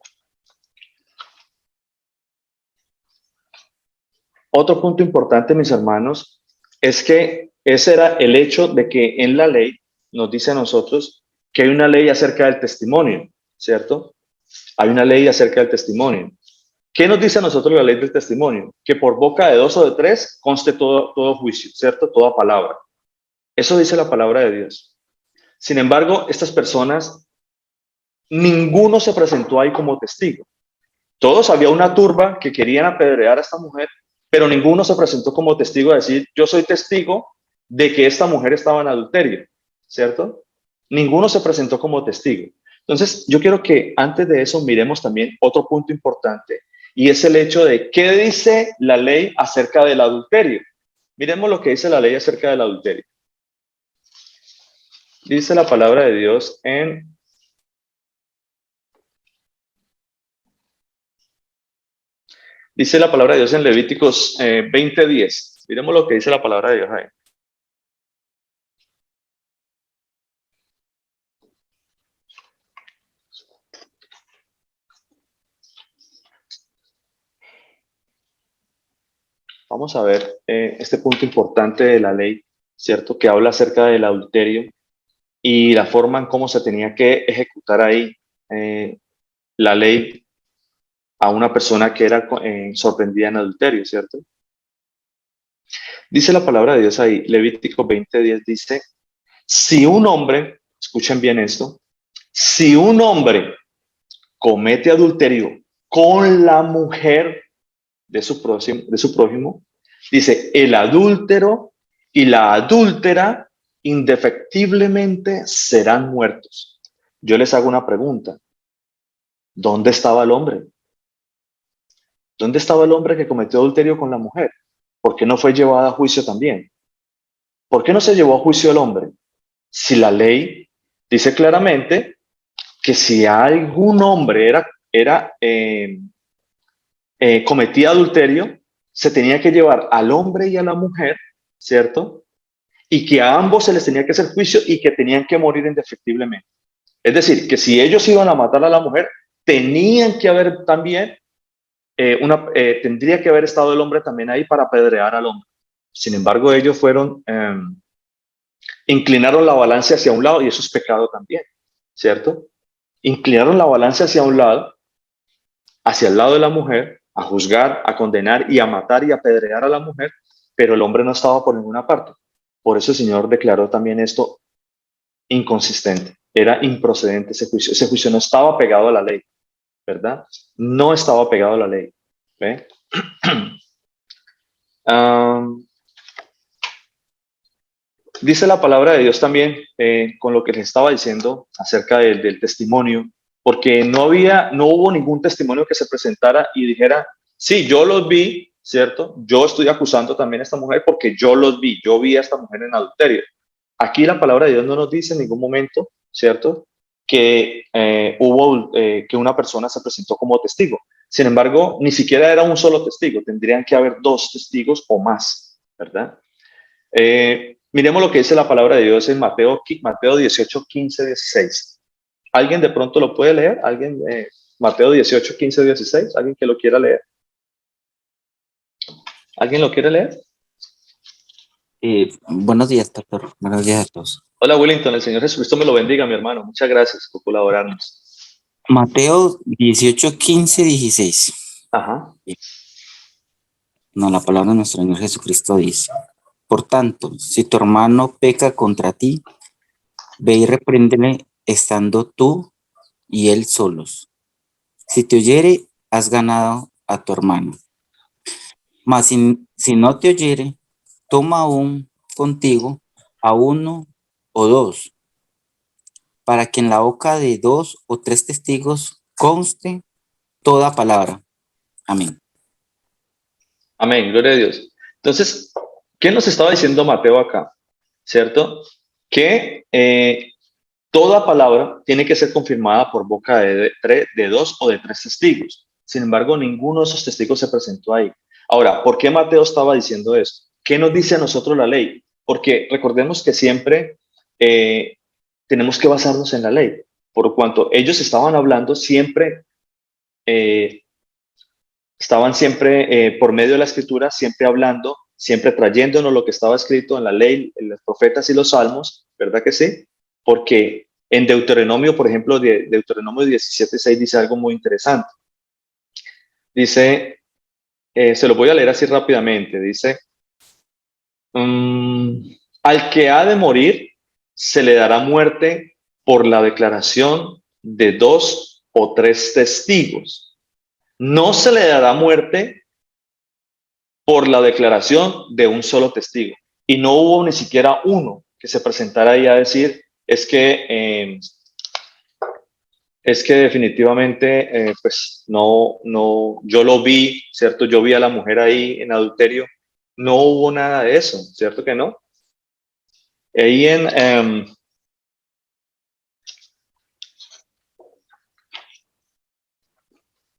Otro punto importante, mis hermanos, es que ese era el hecho de que en la ley nos dice a nosotros que hay una ley acerca del testimonio, ¿cierto? Hay una ley acerca del testimonio. ¿Qué nos dice a nosotros la ley del testimonio? Que por boca de dos o de tres conste todo juicio, ¿cierto? Toda palabra. Eso dice la palabra de Dios. Sin embargo, estas personas, ninguno se presentó ahí como testigo. Todos había una turba que querían apedrear a esta mujer, pero ninguno se presentó como testigo a decir, yo soy testigo de que esta mujer estaba en adulterio, ¿cierto? Ninguno se presentó como testigo. Entonces, yo quiero que antes de eso miremos también otro punto importante, y es el hecho de qué dice la ley acerca del adulterio. Miremos lo que dice la ley acerca del adulterio. Dice la palabra de Dios dice la palabra de Dios en Levíticos 20:10. Miremos lo que dice la palabra de Dios ahí. Vamos a ver este punto importante de la ley, ¿cierto? Que habla acerca del adulterio y la forma en cómo se tenía que ejecutar ahí la ley a una persona que era sorprendida en adulterio, ¿cierto? Dice la palabra de Dios ahí, Levítico 20:10 dice, si un hombre, escuchen bien esto, si un hombre comete adulterio con la mujer de su prójimo, dice, el adúltero y la adúltera indefectiblemente serán muertos. Yo les hago una pregunta. ¿Dónde estaba el hombre? ¿Dónde estaba el hombre que cometió adulterio con la mujer? ¿Por qué no fue llevado a juicio también? ¿Por qué no se llevó a juicio el hombre? Si la ley dice claramente que si algún hombre cometía adulterio, se tenía que llevar al hombre y a la mujer, ¿cierto? Y que a ambos se les tenía que hacer juicio y que tenían que morir indefectiblemente. Es decir, que si ellos iban a matar a la mujer, tenían que haber también, tendría que haber estado el hombre también ahí para apedrear al hombre. Sin embargo, ellos inclinaron la balanza hacia un lado y eso es pecado también, ¿cierto? Inclinaron la balanza hacia el lado de la mujer, a juzgar, a condenar y a matar y a apedrear a la mujer, pero el hombre no estaba por ninguna parte. Por eso el Señor declaró también esto inconsistente. Era improcedente ese juicio. Ese juicio no estaba pegado a la ley, ¿verdad? No estaba pegado a la ley. ¿Ve? Dice la palabra de Dios también, con lo que les estaba diciendo acerca del testimonio, porque no hubo ningún testimonio que se presentara y dijera, sí, yo los vi, ¿cierto? Yo estoy acusando también a esta mujer porque yo vi a esta mujer en adulterio. Aquí la palabra de Dios no nos dice en ningún momento, ¿cierto? Que que una persona se presentó como testigo. Sin embargo, ni siquiera era un solo testigo, tendrían que haber dos testigos o más, ¿verdad? Miremos lo que dice la palabra de Dios en Mateo 18, 15, 16. ¿Alguien de pronto lo puede leer? ¿Alguien? Mateo 18, 15, 16. ¿Alguien que lo quiera leer? ¿Alguien lo quiere leer? Buenos días, pastor. Buenos días a todos. Hola, Wellington. El Señor Jesucristo me lo bendiga, mi hermano. Muchas gracias por colaborarnos. Mateo 18, 15, 16. Ajá. No, la palabra de nuestro Señor Jesucristo dice: por tanto, si tu hermano peca contra ti, ve y repréndele estando tú y él solos. Si te oyere, has ganado a tu hermano. Mas si no te oyere, toma aún contigo a uno o dos, para que en la boca de 2 o 3 testigos conste toda palabra. Amén. Amén, gloria a Dios. Entonces, ¿qué nos estaba diciendo Mateo acá? ¿Cierto? Que toda palabra tiene que ser confirmada por boca de 2 o de 3 testigos. Sin embargo, ninguno de esos testigos se presentó ahí. Ahora, ¿por qué Mateo estaba diciendo eso? ¿Qué nos dice a nosotros la ley? Porque recordemos que siempre tenemos que basarnos en la ley. Por cuanto ellos estaban hablando siempre, por medio de la escritura, siempre hablando, siempre trayéndonos lo que estaba escrito en la ley, en los profetas y los salmos, ¿verdad que sí? Porque en Deuteronomio, por ejemplo, Deuteronomio 17:6 dice algo muy interesante. Dice, se lo voy a leer así rápidamente, dice, al que ha de morir se le dará muerte por la declaración de 2 o 3 testigos. No se le dará muerte por la declaración de un solo testigo. Y no hubo ni siquiera uno que se presentara ahí a decir, es que definitivamente, pues no, yo lo vi, ¿cierto? Yo vi a la mujer ahí en adulterio. No hubo nada de eso, ¿cierto que no? Ahí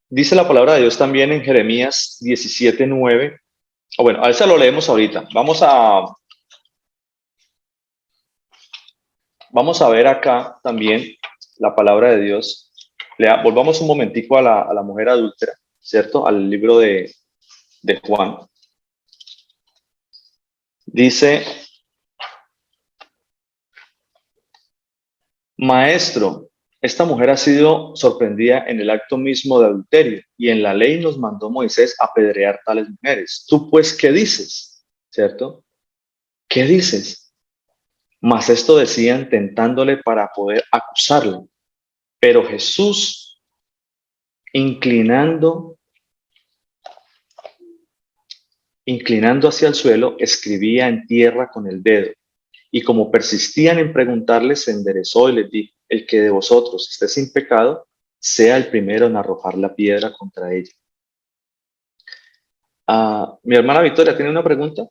dice la palabra de Dios también en Jeremías 17:9. O bueno, a veces lo leemos ahorita. Vamos a ver acá también la palabra de Dios. Volvamos un momentico a la mujer adúltera, ¿cierto? Al libro de Juan. Dice, maestro, esta mujer ha sido sorprendida en el acto mismo de adulterio y en la ley nos mandó Moisés apedrear tales mujeres. ¿Tú pues qué dices? ¿Cierto? ¿Qué dices? Mas esto decían tentándole para poder acusarle. Pero Jesús, inclinando hacia el suelo, escribía en tierra con el dedo. Y como persistían en preguntarle, se enderezó y les dijo, el que de vosotros esté sin pecado, sea el primero en arrojar la piedra contra ella. Mi hermana Victoria, ¿tiene una pregunta?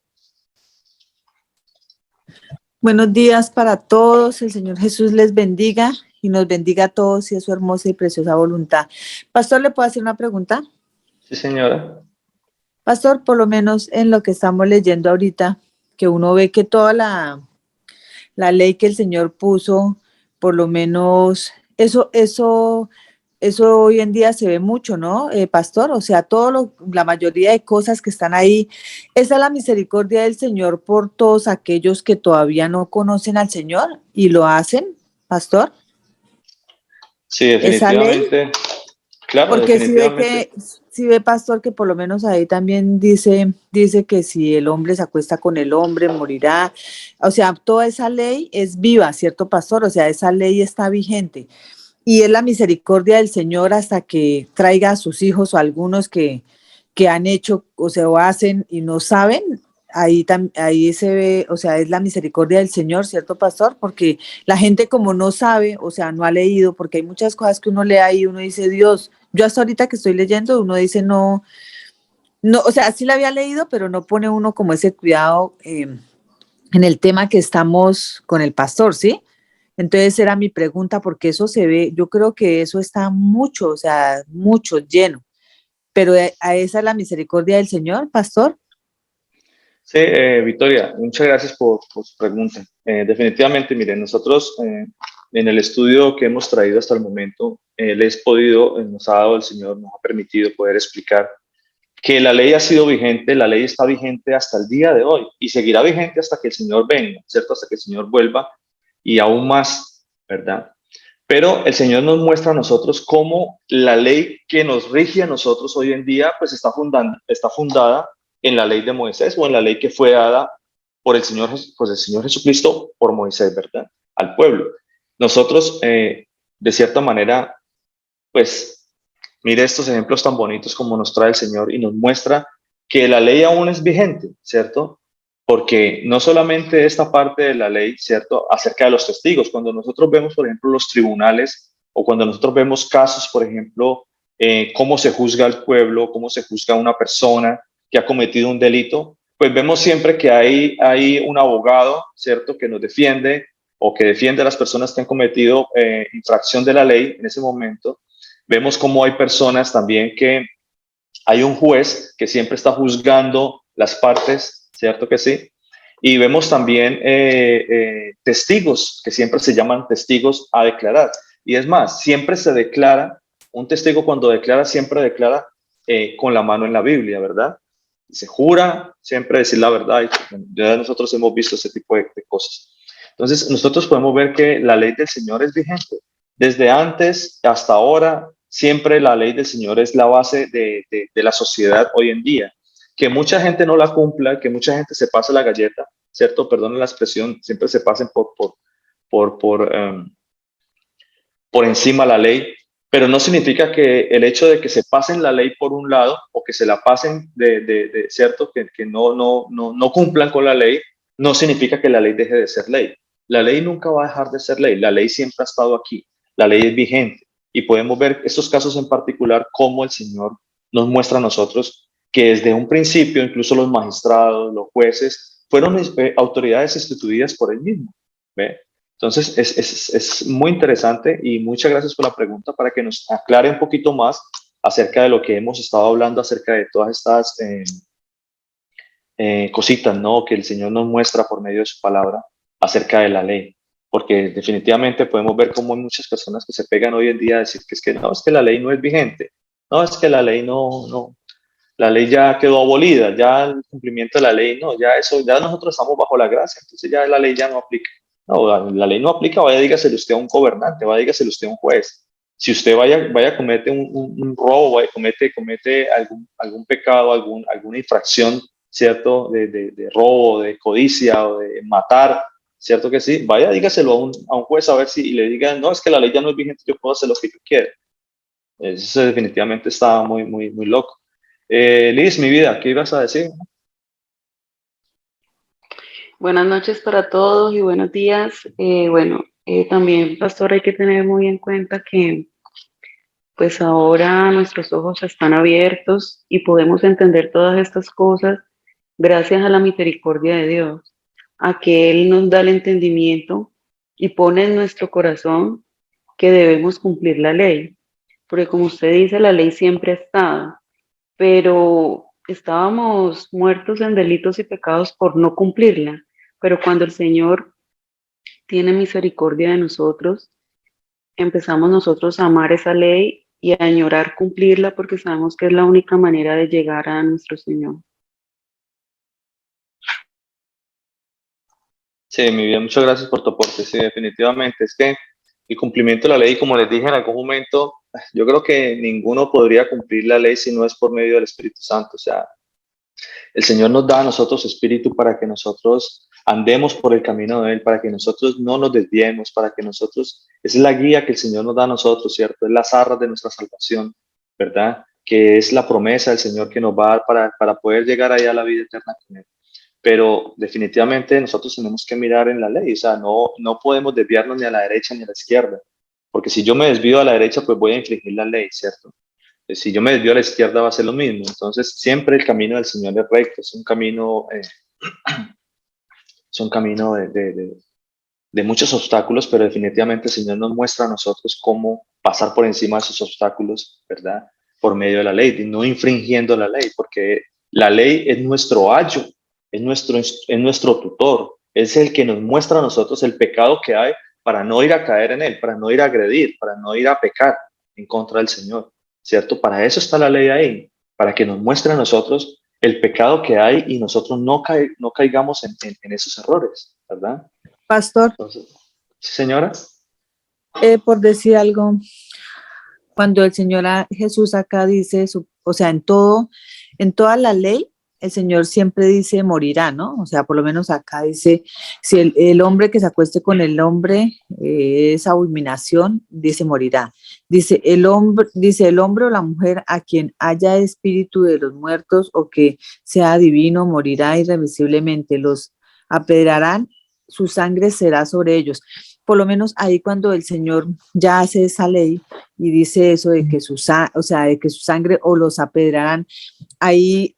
Buenos días para todos. El Señor Jesús les bendiga y nos bendiga a todos y a su hermosa y preciosa voluntad. Pastor, ¿le puedo hacer una pregunta? Sí, señora. Pastor, por lo menos en lo que estamos leyendo ahorita, que uno ve que toda la ley que el Señor puso, por lo menos eso hoy en día se ve mucho, ¿no, pastor? O sea, la mayoría de cosas que están ahí, esa es la misericordia del Señor por todos aquellos que todavía no conocen al Señor y lo hacen, pastor. Sí, Esa ley, definitivamente. Claro, porque definitivamente. si ve, pastor, que por lo menos ahí también dice que si el hombre se acuesta con el hombre, morirá. O sea, toda esa ley es viva, ¿cierto, pastor? O sea, esa ley está vigente. Y es la misericordia del Señor hasta que traiga a sus hijos o a algunos que han hecho o se o hacen y no saben, ahí se ve, o sea, es la misericordia del Señor, ¿cierto, pastor? Porque la gente como no sabe, o sea, no ha leído, porque hay muchas cosas que uno lee ahí y uno dice, Dios, yo hasta ahorita que estoy leyendo, uno dice, no, o sea, sí la había leído, pero no pone uno como ese cuidado en el tema que estamos con el pastor, ¿sí? Entonces era mi pregunta, porque eso se ve, yo creo que eso está mucho, o sea, mucho lleno, pero a esa es la misericordia del Señor, pastor. Sí, Victoria, muchas gracias por su pregunta. Definitivamente, miren, nosotros en el estudio que hemos traído hasta el momento, nos ha dado el Señor, nos ha permitido poder explicar que la ley ha sido vigente, la ley está vigente hasta el día de hoy y seguirá vigente hasta que el Señor venga, ¿cierto? Hasta que el Señor vuelva y aún más, ¿verdad? Pero el Señor nos muestra a nosotros cómo la ley que nos rige a nosotros hoy en día, pues está fundada en la ley de Moisés o en la ley que fue dada por el Señor, pues el Señor Jesucristo por Moisés, ¿verdad? Al pueblo. Nosotros, de cierta manera, pues, mire estos ejemplos tan bonitos como nos trae el Señor y nos muestra que la ley aún es vigente, ¿cierto? Porque no solamente esta parte de la ley, ¿cierto? Acerca de los testigos, cuando nosotros vemos, por ejemplo, los tribunales o cuando nosotros vemos casos, por ejemplo, cómo se juzga al pueblo, cómo se juzga a una persona que ha cometido un delito, pues vemos siempre que hay un abogado, ¿cierto? Que nos defiende o que defiende a las personas que han cometido infracción de la ley en ese momento. Vemos cómo hay personas también que hay un juez que siempre está juzgando las partes, ¿cierto que sí? Y vemos también testigos, que siempre se llaman testigos a declarar. Y es más, siempre se declara, un testigo cuando declara, siempre declara con la mano en la Biblia, ¿verdad? Y se jura siempre decir la verdad. Y ya nosotros hemos visto ese tipo de cosas. Entonces, nosotros podemos ver que la ley del Señor es vigente. Desde antes hasta ahora, siempre la ley del Señor es la base de la sociedad hoy en día. Que mucha gente no la cumpla, que mucha gente se pase la galleta, ¿cierto? Perdón la expresión, siempre se pasen por encima la ley, pero no significa que el hecho de que se pasen la ley por un lado o que se la pasen ¿cierto? Que no cumplan con la ley, no significa que la ley deje de ser ley. La ley nunca va a dejar de ser ley, la ley siempre ha estado aquí, la ley es vigente y podemos ver estos casos en particular cómo el Señor nos muestra a nosotros que desde un principio incluso los magistrados, los jueces, fueron autoridades instituidas por él mismo. ¿Ve? Entonces, es muy interesante y muchas gracias por la pregunta para que nos aclare un poquito más acerca de lo que hemos estado hablando, acerca de todas estas cositas, ¿no? Que el Señor nos muestra por medio de su palabra acerca de la ley. Porque definitivamente podemos ver cómo hay muchas personas que se pegan hoy en día a decir que es que la ley no es vigente. No, es que la ley la ley ya quedó abolida, ya el cumplimiento de la ley, no, ya eso, ya nosotros estamos bajo la gracia, entonces ya la ley ya no aplica. No, la ley no aplica, vaya, dígaselo usted a un gobernante, vaya, dígaselo usted a un juez. Si usted vaya comete un robo, vaya, comete algún pecado, alguna infracción, ¿cierto? De robo, de codicia o de matar, ¿cierto que sí? Vaya, dígaselo a un juez a ver si y le digan, no, es que la ley ya no es vigente, yo puedo hacer lo que yo quiera. Eso definitivamente está muy, muy, muy loco. Liz, mi vida, ¿qué ibas a decir? Buenas noches para todos y buenos días. También, pastor, hay que tener muy en cuenta que pues ahora nuestros ojos están abiertos y podemos entender todas estas cosas gracias a la misericordia de Dios, a que Él nos da el entendimiento y pone en nuestro corazón que debemos cumplir la ley. Porque como usted dice, la ley siempre ha estado, pero estábamos muertos en delitos y pecados por no cumplirla. Pero cuando el Señor tiene misericordia de nosotros, empezamos nosotros a amar esa ley y a añorar cumplirla porque sabemos que es la única manera de llegar a nuestro Señor. Sí, mi vida, muchas gracias por tu aporte. Sí, definitivamente. Es que el cumplimiento de la ley, como les dije en algún momento, yo creo que ninguno podría cumplir la ley si no es por medio del Espíritu Santo. O sea, el Señor nos da a nosotros espíritu para que nosotros andemos por el camino de Él, para que nosotros no nos desviemos, para que nosotros, esa es la guía que el Señor nos da a nosotros, ¿cierto? Es las arras de nuestra salvación, ¿verdad? Que es la promesa del Señor que nos va a dar para poder llegar allá a la vida eterna con Él. Pero definitivamente nosotros tenemos que mirar en la ley, o sea, no podemos desviarnos ni a la derecha ni a la izquierda, porque si yo me desvío a la derecha, pues voy a infringir la ley, ¿cierto? Si yo me desvío a la izquierda va a ser lo mismo. Entonces, siempre el camino del Señor es recto, es un camino de muchos obstáculos, pero definitivamente el Señor nos muestra a nosotros cómo pasar por encima de esos obstáculos, ¿verdad? Por medio de la ley, no infringiendo la ley, porque la ley es nuestro ayo, es nuestro tutor, es el que nos muestra a nosotros el pecado que hay para no ir a caer en él, para no ir a agredir, para no ir a pecar en contra del Señor, ¿cierto? Para eso está la ley ahí, para que nos muestre a nosotros el pecado que hay y nosotros no caigamos en esos errores, ¿verdad? Pastor, Entonces, ¿sí, señora? Por decir algo, cuando el Señor Jesús acá dice, o sea, en toda la ley, el Señor siempre dice morirá, ¿no? O sea, por lo menos acá dice, si el hombre que se acueste con el hombre es abominación, dice morirá. Dice el hombre o la mujer a quien haya espíritu de los muertos o que sea divino, morirá irremisiblemente. Los apedrarán, su sangre será sobre ellos. Por lo menos ahí cuando el Señor ya hace esa ley y dice eso de que o sea, de que su sangre o los apedrarán, ahí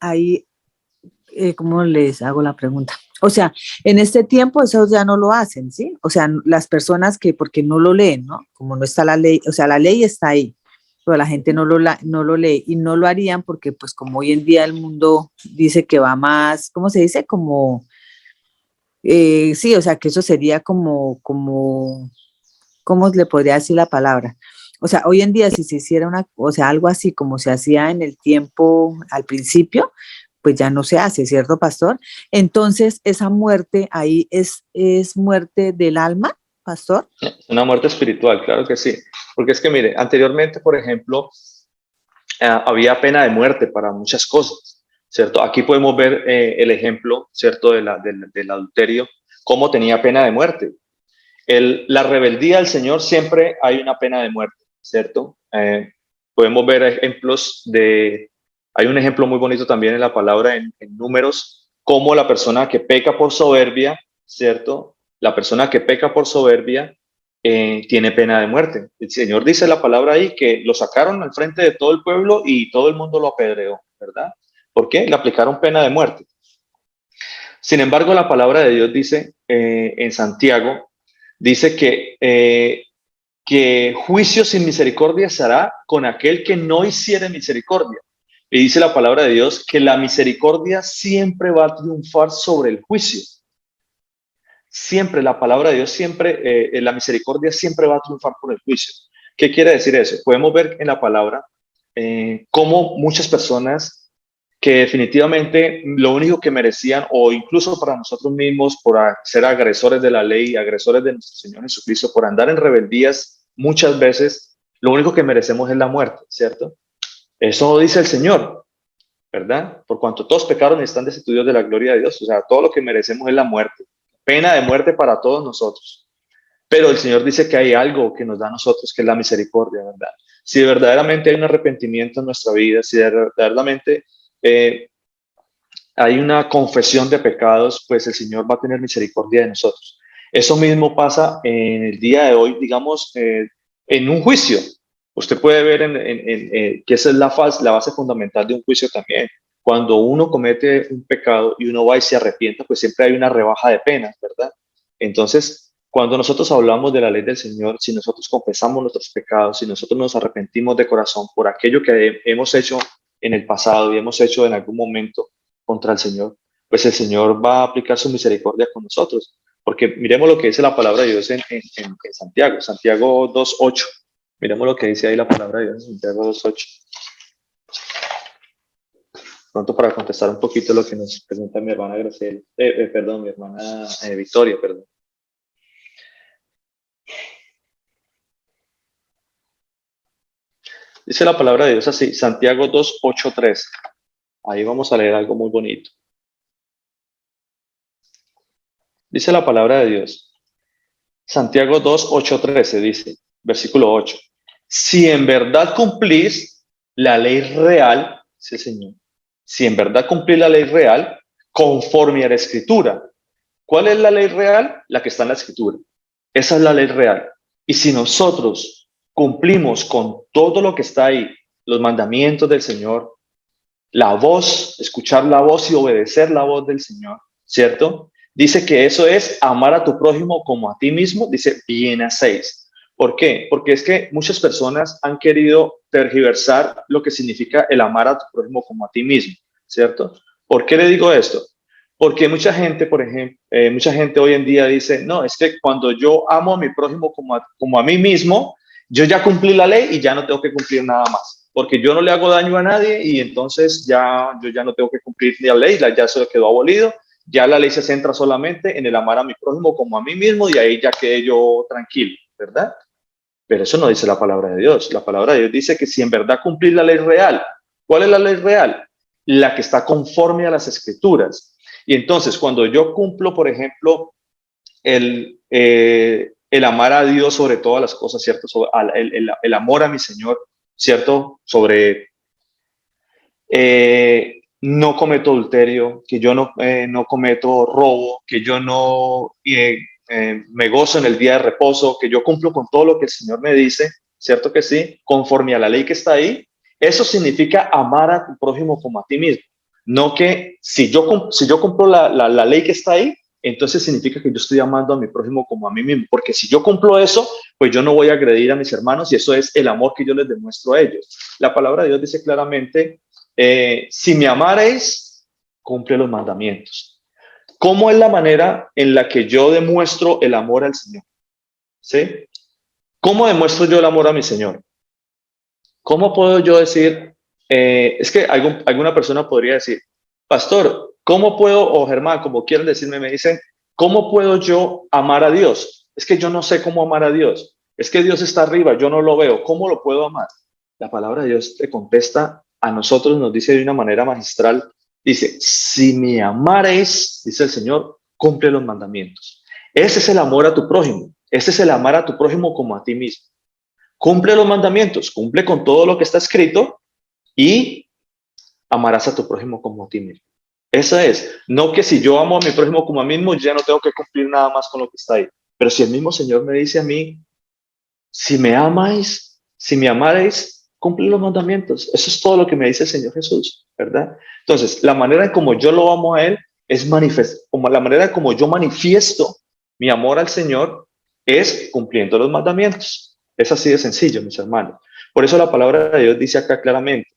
¿cómo les hago la pregunta? O sea, en este tiempo eso ya no lo hacen, ¿sí? O sea, las personas que, porque no lo leen, ¿no? Como no está la ley, o sea, la ley está ahí, pero la gente no lo lee y no lo harían porque pues como hoy en día el mundo dice que va más, ¿cómo se dice? Como, sí, o sea, que eso sería como, ¿cómo le podría decir la palabra? O sea, hoy en día si se hiciera o sea, algo así como se hacía en el tiempo al principio, pues ya no se hace, ¿cierto, pastor? Entonces, esa muerte ahí es muerte del alma, pastor. Una muerte espiritual, claro que sí. Porque es que, mire, anteriormente, por ejemplo, había pena de muerte para muchas cosas, ¿cierto? Aquí podemos ver el ejemplo, ¿cierto?, del adulterio, cómo tenía pena de muerte. La rebeldía al Señor siempre hay una pena de muerte, ¿cierto? Podemos ver ejemplos hay un ejemplo muy bonito también en la palabra en Números, cómo la persona que peca por soberbia, ¿cierto? La persona que peca por soberbia tiene pena de muerte. El Señor dice la palabra ahí que lo sacaron al frente de todo el pueblo y todo el mundo lo apedreó, ¿verdad? ¿Por qué? Le aplicaron pena de muerte. Sin embargo, la palabra de Dios dice en Santiago, dice que juicio sin misericordia se hará con aquel que no hiciere misericordia. Y dice la palabra de Dios que la misericordia siempre va a triunfar sobre el juicio. Siempre, la palabra de Dios siempre, la misericordia siempre va a triunfar por el juicio. ¿Qué quiere decir eso? Podemos ver en la palabra cómo muchas personas que definitivamente lo único que merecían, o incluso para nosotros mismos, por ser agresores de la ley, agresores de nuestro Señor Jesucristo, por andar en rebeldías, muchas veces lo único que merecemos es la muerte, ¿cierto? Eso dice el Señor, ¿verdad? Por cuanto todos pecaron y están destituidos de la gloria de Dios, o sea, todo lo que merecemos es la muerte, pena de muerte para todos nosotros. Pero el Señor dice que hay algo que nos da a nosotros, que es la misericordia, ¿verdad? Si verdaderamente hay un arrepentimiento en nuestra vida, si verdaderamente hay una confesión de pecados, pues el Señor va a tener misericordia de nosotros. Eso mismo pasa en el día de hoy, digamos, en un juicio. Usted puede ver que esa es la base fundamental de un juicio también. Cuando uno comete un pecado y uno va y se arrepienta, pues siempre hay una rebaja de penas, ¿verdad? Entonces, cuando nosotros hablamos de la ley del Señor, si nosotros confesamos nuestros pecados, si nosotros nos arrepentimos de corazón por aquello que hemos hecho en el pasado y hemos hecho en algún momento contra el Señor, pues el Señor va a aplicar su misericordia con nosotros. Porque miremos lo que dice la palabra de Dios en Santiago, Santiago 2.8. Miremos lo que dice ahí la palabra de Dios en Santiago 2.8. Pronto para contestar un poquito lo que nos presenta mi hermana Graciela, mi hermana Victoria, perdón. Dice la palabra de Dios así, Santiago 2.8.13. Ahí vamos a leer algo muy bonito. Dice la palabra de Dios. Santiago 2.8.13 dice, versículo 8. Si en verdad cumplís la ley real, sí Señor, si en verdad cumplís la ley real, conforme a la Escritura. ¿Cuál es la ley real? La que está en la Escritura. Esa es la ley real. Y si nosotros cumplimos con todo lo que está ahí, los mandamientos del Señor, la voz, escuchar la voz y obedecer la voz del Señor, ¿cierto? Dice que eso es amar a tu prójimo como a ti mismo, dice, bien hacéis. ¿Por qué? Porque es que muchas personas han querido tergiversar lo que significa el amar a tu prójimo como a ti mismo, ¿cierto? ¿Por qué le digo esto? Porque mucha gente, por ejemplo, mucha gente hoy en día dice, no, es que cuando yo amo a mi prójimo como a mí mismo, yo ya cumplí la ley y ya no tengo que cumplir nada más, porque yo no le hago daño a nadie y entonces yo ya no tengo que cumplir la ley, ya se quedó abolido, ya la ley se centra solamente en el amar a mi prójimo como a mí mismo y ahí ya quedé yo tranquilo, ¿verdad? Pero eso no dice la palabra de Dios. La palabra de Dios dice que si en verdad cumplir la ley real, ¿cuál es la ley real? La que está conforme a las escrituras. Y entonces, cuando yo cumplo, por ejemplo, el amar a Dios sobre todas las cosas, ¿cierto? El amor a mi Señor, ¿cierto? Sobre no cometo adulterio, que yo no cometo robo, que yo no me gozo en el día de reposo, que yo cumplo con todo lo que el Señor me dice, ¿cierto que sí? Conforme a la ley que está ahí. Eso significa amar a tu prójimo como a ti mismo. No que si yo cumplo la ley que está ahí, entonces significa que yo estoy amando a mi prójimo como a mí mismo. Porque si yo cumplo eso, pues yo no voy a agredir a mis hermanos y eso es el amor que yo les demuestro a ellos. La palabra de Dios dice claramente, si me amareis, cumple los mandamientos. ¿Cómo es la manera en la que yo demuestro el amor al Señor? ¿Sí? ¿Cómo demuestro yo el amor a mi Señor? ¿Cómo puedo yo decir? Es que alguna persona podría decir, pastor, ¿cómo puedo, o Germán, como quieran decirme, me dicen, ¿cómo puedo yo amar a Dios? Es que yo no sé cómo amar a Dios. Es que Dios está arriba, yo no lo veo. ¿Cómo lo puedo amar? La palabra de Dios te contesta a nosotros, nos dice de una manera magistral, dice, si me amares, dice el Señor, cumple los mandamientos. Ese es el amor a tu prójimo. Ese es el amar a tu prójimo como a ti mismo. Cumple los mandamientos, cumple con todo lo que está escrito y amarás a tu prójimo como a ti mismo. Esa es, no que si yo amo a mi prójimo como a mí mismo, ya no tengo que cumplir nada más con lo que está ahí. Pero si el mismo Señor me dice a mí, si me amáis, si me amaréis, cumple los mandamientos. Eso es todo lo que me dice el Señor Jesús, ¿verdad? Entonces, la manera en como yo lo amo a Él es como la manera en como yo manifiesto mi amor al Señor es cumpliendo los mandamientos. Es así de sencillo, mis hermanos. Por eso la palabra de Dios dice acá claramente,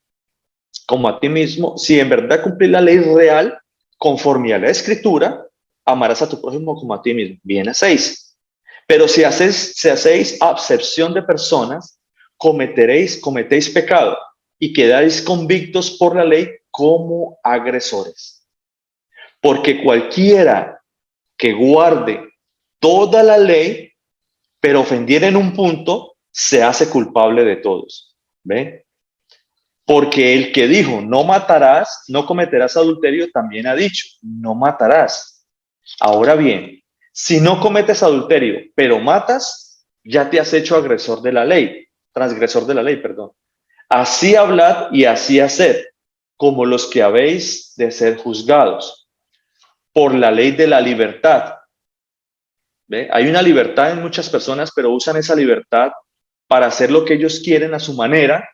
como a ti mismo, si en verdad cumplir la ley real, conforme a la Escritura, amarás a tu prójimo como a ti mismo. Bien hacéis. Pero si hacéis acepción de personas, cometéis pecado y quedáis convictos por la ley como agresores. Porque cualquiera que guarde toda la ley, pero ofendiera en un punto, se hace culpable de todos. ¿Ve? Porque el que dijo, no matarás, no cometerás adulterio, también ha dicho, no matarás. Ahora bien, si no cometes adulterio, pero matas, ya te has hecho agresor de la ley, transgresor de la ley, perdón. Así hablad y así haced, como los que habéis de ser juzgados por la ley de la libertad. ¿Ve? Hay una libertad en muchas personas, pero usan esa libertad para hacer lo que ellos quieren a su manera,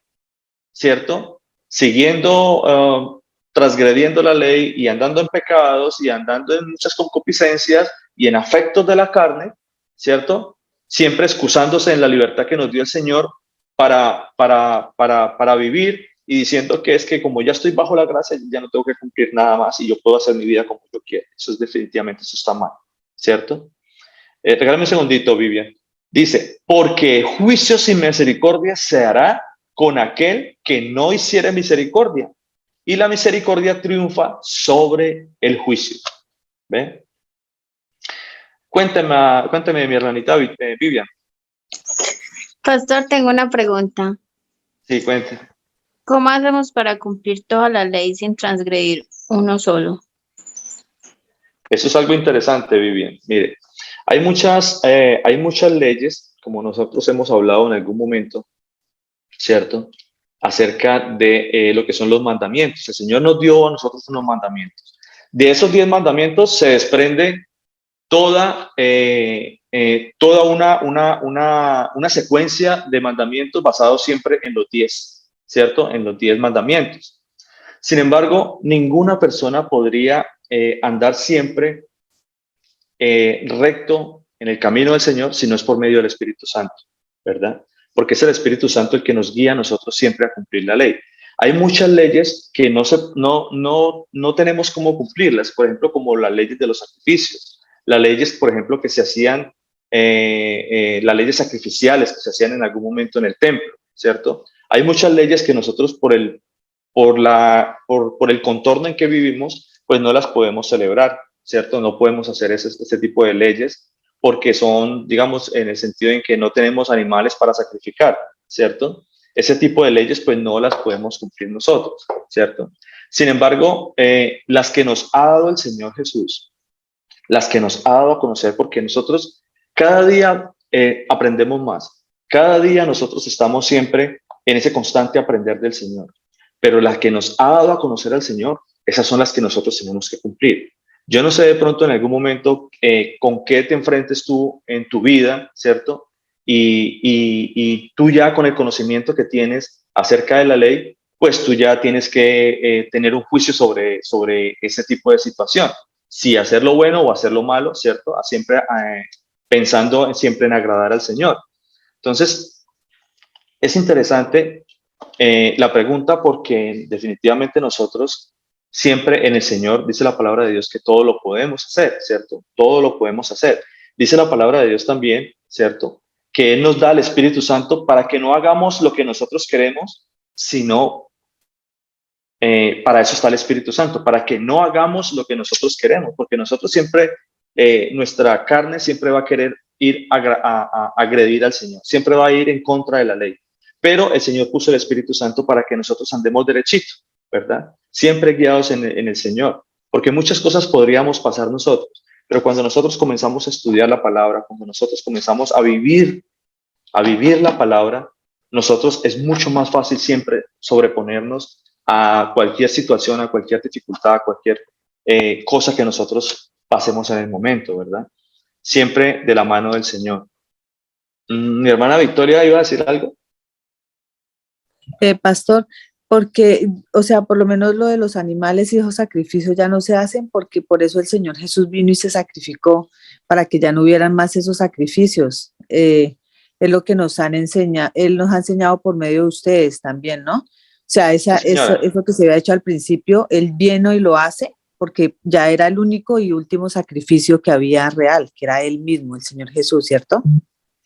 ¿cierto? Siguiendo, transgrediendo la ley y andando en pecados y andando en muchas concupiscencias y en afectos de la carne, ¿cierto? Siempre excusándose en la libertad que nos dio el Señor para vivir y diciendo que es que como ya estoy bajo la gracia, ya no tengo que cumplir nada más y yo puedo hacer mi vida como yo quiera. Eso es definitivamente, eso está mal, ¿cierto? Regálame un segundito, Vivian. Dice, porque juicio sin misericordia se hará con aquel que no hiciere misericordia. Y la misericordia triunfa sobre el juicio. ¿Ve? Cuéntame, mi hermanita Vivian. Pastor, tengo una pregunta. Sí, cuéntame. ¿Cómo hacemos para cumplir toda la ley sin transgredir uno solo? Eso es algo interesante, Vivian. Mire, hay muchas leyes, como nosotros hemos hablado en algún momento, ¿cierto? Acerca de lo que son los mandamientos. El Señor nos dio a nosotros unos mandamientos. De esos 10 mandamientos se desprende toda una secuencia de mandamientos basados siempre en los 10, ¿cierto? En los 10 mandamientos. Sin embargo, ninguna persona podría andar siempre recto en el camino del Señor si no es por medio del Espíritu Santo, ¿verdad? Porque es el Espíritu Santo el que nos guía a nosotros siempre a cumplir la ley. Hay muchas leyes que no tenemos cómo cumplirlas, por ejemplo, como las leyes de los sacrificios, las leyes, por ejemplo, que se hacían, las leyes sacrificiales que se hacían en algún momento en el templo, ¿cierto? Hay muchas leyes que nosotros por el contorno en que vivimos, pues no las podemos celebrar, ¿cierto? No podemos hacer ese tipo de leyes porque son, digamos, en el sentido en que no tenemos animales para sacrificar, ¿cierto? Ese tipo de leyes pues no las podemos cumplir nosotros, ¿cierto? Sin embargo, las que nos ha dado el Señor Jesús, las que nos ha dado a conocer, porque nosotros cada día aprendemos más, cada día nosotros estamos siempre en ese constante aprender del Señor, pero las que nos ha dado a conocer al Señor, esas son las que nosotros tenemos que cumplir. Yo no sé de pronto en algún momento con qué te enfrentes tú en tu vida, ¿cierto? Y tú ya con el conocimiento que tienes acerca de la ley, pues tú ya tienes que tener un juicio sobre ese tipo de situación. Si hacerlo bueno o hacerlo malo, ¿cierto? Siempre pensando siempre en agradar al Señor. Entonces, es interesante la pregunta porque definitivamente nosotros siempre en el Señor, dice la palabra de Dios, que todo lo podemos hacer, ¿cierto? Todo lo podemos hacer. Dice la palabra de Dios también, ¿cierto? Que Él nos da el Espíritu Santo para que no hagamos lo que nosotros queremos, sino para eso está el Espíritu Santo, para que no hagamos lo que nosotros queremos, porque nosotros siempre, nuestra carne siempre va a querer ir a agredir al Señor, siempre va a ir en contra de la ley. Pero el Señor puso el Espíritu Santo para que nosotros andemos derechito, ¿verdad? Siempre guiados en el Señor, porque muchas cosas podríamos pasar nosotros, pero cuando nosotros comenzamos a estudiar la palabra, cuando nosotros comenzamos a vivir la palabra, nosotros es mucho más fácil siempre sobreponernos a cualquier situación, a cualquier dificultad, a cualquier cosa que nosotros pasemos en el momento, ¿verdad? Siempre de la mano del Señor. Mi hermana Victoria iba a decir algo. Pastor, porque, o sea, por lo menos lo de los animales y los sacrificios ya no se hacen porque por eso el Señor Jesús vino y se sacrificó para que ya no hubieran más esos sacrificios. Es lo que nos han enseñado, Él nos ha enseñado por medio de ustedes también, ¿no? O sea, Sí, señora. eso que se había hecho al principio, Él viene y lo hace porque ya era el único y último sacrificio que había real, que era Él mismo, el Señor Jesús, ¿cierto?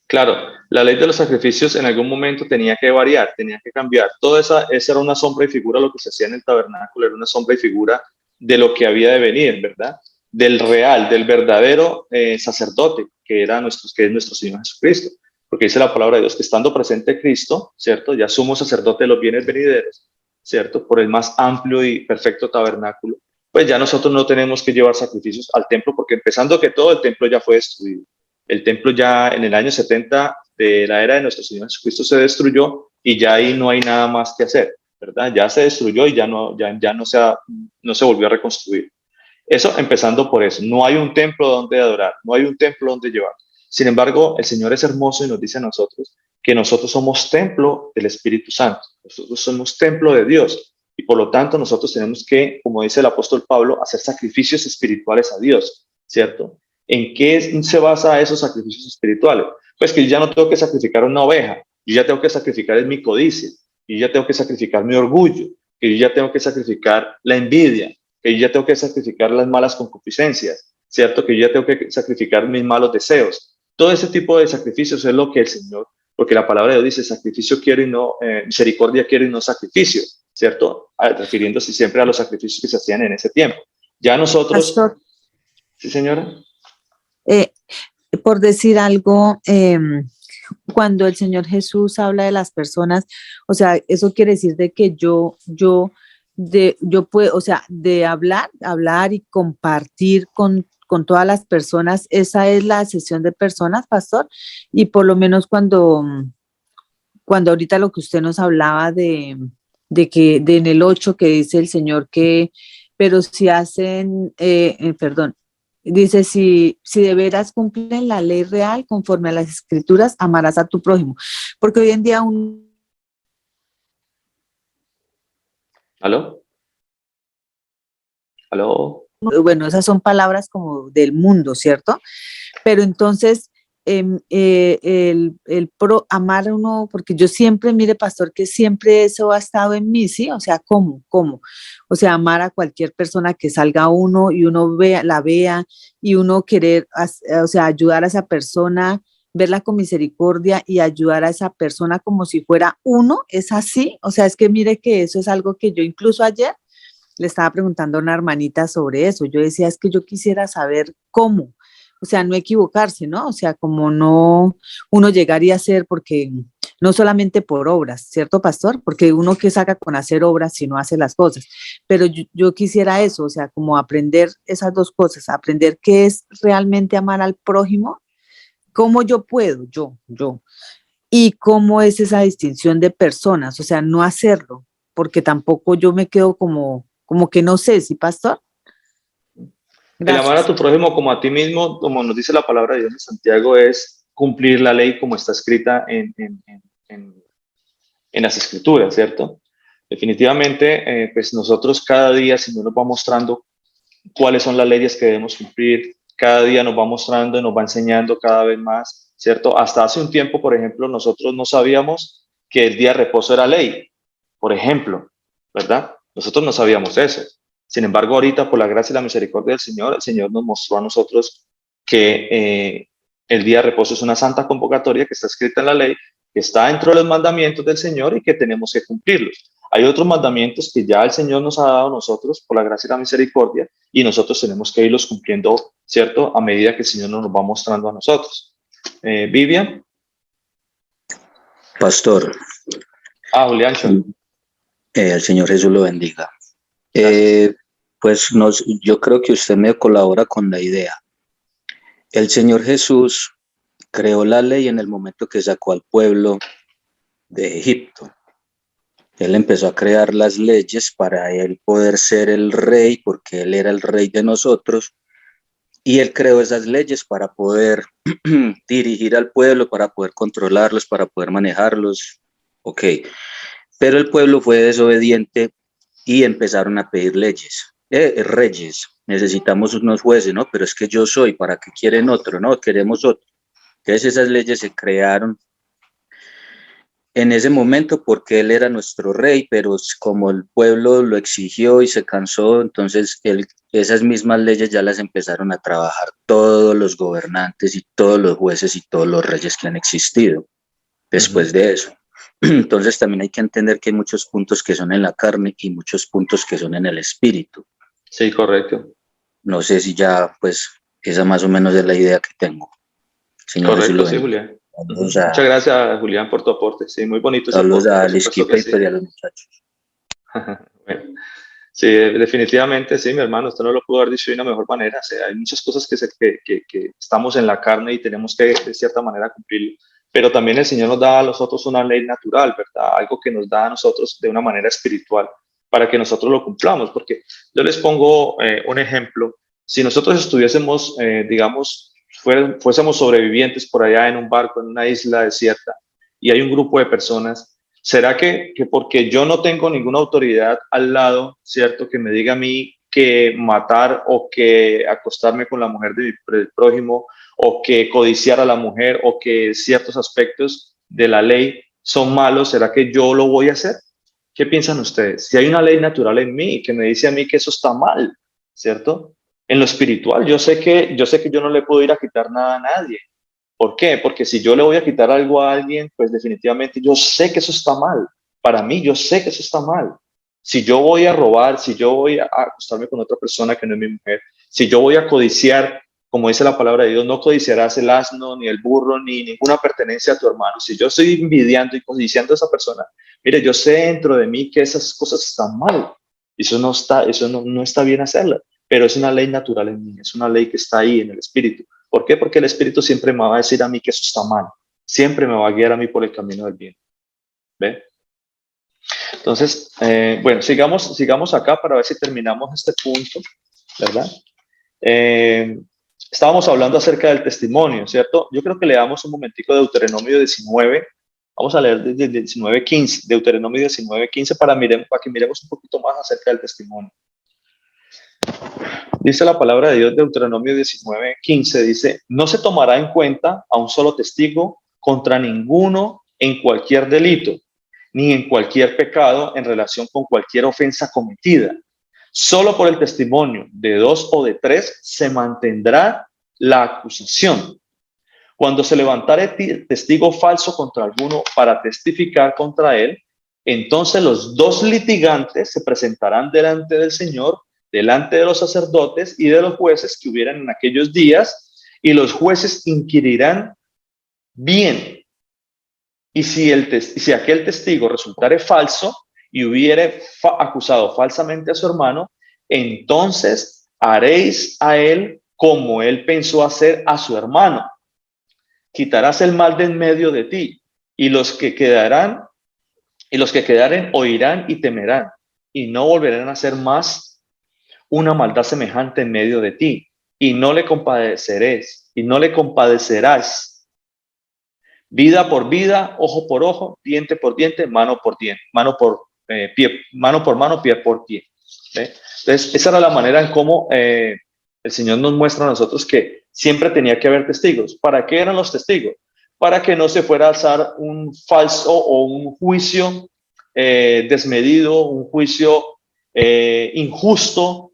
Claro, la ley de los sacrificios en algún momento tenía que variar, tenía que cambiar. Toda esa era una sombra y figura, lo que se hacía en el tabernáculo era una sombra y figura de lo que había de venir, ¿verdad? Del real, del verdadero sacerdote, que es nuestro Señor Jesucristo. Porque dice la palabra de Dios que estando presente Cristo, ¿cierto? Ya sumo sacerdote de los bienes venideros, ¿cierto? Por el más amplio y perfecto tabernáculo. Pues ya nosotros no tenemos que llevar sacrificios al templo, porque empezando que todo el templo ya fue destruido. El templo ya en el año 70 de la era de nuestro Señor Jesucristo se destruyó y ya ahí no hay nada más que hacer, ¿verdad? Ya se destruyó y ya no se volvió a reconstruir. Eso empezando por eso. No hay un templo donde adorar, no hay un templo donde llevar. Sin embargo, el Señor es hermoso y nos dice a nosotros que nosotros somos templo del Espíritu Santo. Nosotros somos templo de Dios y por lo tanto nosotros tenemos que, como dice el apóstol Pablo, hacer sacrificios espirituales a Dios, ¿cierto? ¿En qué se basa esos sacrificios espirituales? Pues que yo ya no tengo que sacrificar una oveja, yo ya tengo que sacrificar mi codicia, yo ya tengo que sacrificar mi orgullo, que yo ya tengo que sacrificar la envidia, que yo ya tengo que sacrificar las malas concupiscencias, ¿cierto? Que yo ya tengo que sacrificar mis malos deseos. Todo ese tipo de sacrificios es lo que el Señor, porque la palabra de Dios dice, sacrificio quiero y no, misericordia quiero y no sacrificio, ¿cierto? Refiriéndose siempre a los sacrificios que se hacían en ese tiempo. Ya nosotros... Pastor, ¿Sí, señora? Por decir algo, cuando el Señor Jesús habla de las personas, o sea, eso quiere decir de que yo puedo, o sea, de hablar y compartir con todas las personas, esa es la sesión de personas, pastor, y por lo menos cuando ahorita lo que usted nos hablaba en el 8 que dice el Señor que, pero si hacen, perdón, dice, si de veras cumplen la ley real conforme a las escrituras, amarás a tu prójimo. Porque hoy en día ¿Aló? ¿Aló? bueno, esas son palabras como del mundo, ¿cierto? Pero entonces, amar a uno, porque yo siempre, mire, pastor, que siempre eso ha estado en mí, ¿sí? O sea, ¿cómo? O sea, amar a cualquier persona que salga uno y uno la vea y uno querer, o sea, ayudar a esa persona, verla con misericordia y ayudar a esa persona como si fuera uno, ¿es así? O sea, es que mire que eso es algo que yo incluso ayer le estaba preguntando a una hermanita sobre eso. Yo decía, es que yo quisiera saber cómo, o sea, no equivocarse, ¿no? O sea, como no uno llegaría a ser, porque no solamente por obras, ¿cierto, pastor? Porque uno que saca con hacer obras si no hace las cosas. Pero yo quisiera eso, o sea, como aprender esas dos cosas, aprender qué es realmente amar al prójimo, cómo yo puedo, yo, y cómo es esa distinción de personas, o sea, no hacerlo, porque tampoco yo me quedo como que no sé, ¿sí, pastor? El amar a Gracias. tu prójimo como a ti mismo, como nos dice la palabra de Dios en Santiago, es cumplir la ley como está escrita en las escrituras, ¿cierto? Definitivamente, pues nosotros cada día, Señor nos va mostrando cuáles son las leyes que debemos cumplir, cada día nos va mostrando y nos va enseñando cada vez más, ¿cierto? Hasta hace un tiempo, por ejemplo, nosotros no sabíamos que el día de reposo era ley, por ejemplo, ¿verdad? Nosotros no sabíamos eso. Sin embargo, ahorita, por la gracia y la misericordia del Señor, el Señor nos mostró a nosotros que el día de reposo es una santa convocatoria que está escrita en la ley, que está dentro de los mandamientos del Señor y que tenemos que cumplirlos. Hay otros mandamientos que ya el Señor nos ha dado a nosotros por la gracia y la misericordia y nosotros tenemos que irlos cumpliendo, ¿cierto? A medida que el Señor nos va mostrando a nosotros. Vivian. Pastor, Julián. el Señor Jesús lo bendiga. Gracias. Pues yo creo que usted me colabora con la idea. El Señor Jesús creó la ley en el momento que sacó al pueblo de Egipto. Él empezó a crear las leyes para él poder ser el rey, porque él era el rey de nosotros, y él creó esas leyes para poder dirigir al pueblo, para poder controlarlos, para poder manejarlos. Ok, pero el pueblo fue desobediente y empezaron a pedir reyes. Necesitamos unos jueces, ¿no? Pero es que yo soy, ¿para qué quieren otro? No, queremos otro. Entonces esas leyes se crearon en ese momento porque él era nuestro rey, pero como el pueblo lo exigió y se cansó, entonces esas mismas leyes ya las empezaron a trabajar todos los gobernantes y todos los jueces y todos los reyes que han existido después de eso. Entonces también hay que entender que hay muchos puntos que son en la carne y muchos puntos que son en el espíritu. Sí, correcto. No sé si ya, pues, esa más o menos es la idea que tengo. Señor Correcto, sí, Julián. Muchas gracias, Julián, por tu aporte. Sí, muy bonito ese saludos aporte. a Lisquipa y pues a los muchachos. Bueno, sí, definitivamente, sí, mi hermano, usted no lo pudo haber dicho de una mejor manera. O sea, hay muchas cosas que estamos en la carne y tenemos que, de cierta manera, cumplirlo. Pero también el Señor nos da a nosotros una ley natural, ¿verdad? Algo que nos da a nosotros de una manera espiritual para que nosotros lo cumplamos. Porque yo les pongo un ejemplo. Si nosotros estuviésemos, digamos, fuésemos sobrevivientes por allá en un barco, en una isla desierta, y hay un grupo de personas, ¿será que porque yo no tengo ninguna autoridad al lado, ¿cierto? Que me diga a mí que matar o que acostarme con la mujer del prójimo o que codiciar a la mujer o que ciertos aspectos de la ley son malos, ¿será que yo lo voy a hacer? ¿Qué piensan ustedes? Si hay una ley natural en mí que me dice a mí que eso está mal, ¿cierto? En lo espiritual, yo sé que yo no le puedo ir a quitar nada a nadie. ¿Por qué? Porque si yo le voy a quitar algo a alguien, pues definitivamente yo sé que eso está mal. Para mí, yo sé que eso está mal. Si yo voy a robar, si yo voy a acostarme con otra persona que no es mi mujer, si yo voy a codiciar, como dice la palabra de Dios, no codiciarás el asno, ni el burro, ni ninguna pertenencia a tu hermano. Si yo estoy envidiando y codiciando a esa persona, mire, yo sé dentro de mí que esas cosas están mal. Eso no está bien hacerla, pero es una ley natural en mí, es una ley que está ahí en el espíritu. ¿Por qué? Porque el Espíritu siempre me va a decir a mí que eso está mal. Siempre me va a guiar a mí por el camino del bien. ¿Ve? Entonces, bueno, sigamos acá para ver si terminamos este punto, ¿verdad? Estábamos hablando acerca del testimonio, ¿cierto? Yo creo que leamos un momentico de Deuteronomio 19. Vamos a leer desde 19:15, Deuteronomio 19:15 para que miremos un poquito más acerca del testimonio. Dice la palabra de Dios, Deuteronomio 19:15, dice, no se tomará en cuenta a un solo testigo contra ninguno en cualquier delito, ni en cualquier pecado en relación con cualquier ofensa cometida. Solo por el testimonio de 2 o de 3 se mantendrá la acusación. Cuando se levantare testigo falso contra alguno para testificar contra él, entonces los 2 litigantes se presentarán delante del Señor, delante de los sacerdotes y de los jueces que hubieran en aquellos días, y los jueces inquirirán bien. Y si aquel testigo resultare falso y hubiere acusado falsamente a su hermano, entonces haréis a él como él pensó hacer a su hermano. Quitarás el mal de en medio de ti, y los que quedaren oirán y temerán, y no volverán a hacer más una maldad semejante en medio de ti, y no le compadecerás. Vida por vida, ojo por ojo, diente por diente, mano por diente, mano por mano, pie por pie. ¿Ve? Entonces, esa era la manera en cómo el Señor nos muestra a nosotros que siempre tenía que haber testigos. ¿Para qué eran los testigos? Para que no se fuera a alzar un falso o un juicio desmedido, un juicio injusto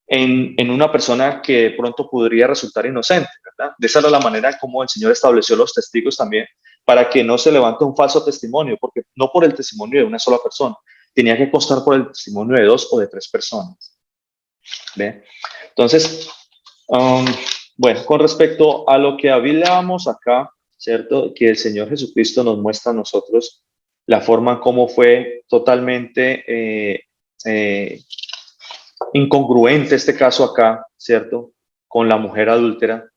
en una persona que de pronto podría resultar inocente, ¿verdad? De esa era la manera en cómo el Señor estableció los testigos también, para que no se levante un falso testimonio, porque no por el testimonio de una sola persona, tenía que constar por el testimonio de 2 o de 3 personas. ¿Ve? Entonces, bueno, con respecto a lo que hablábamos acá, ¿cierto? Que el Señor Jesucristo nos muestra a nosotros la forma como fue totalmente incongruente este caso acá, ¿cierto? Con la mujer adúltera.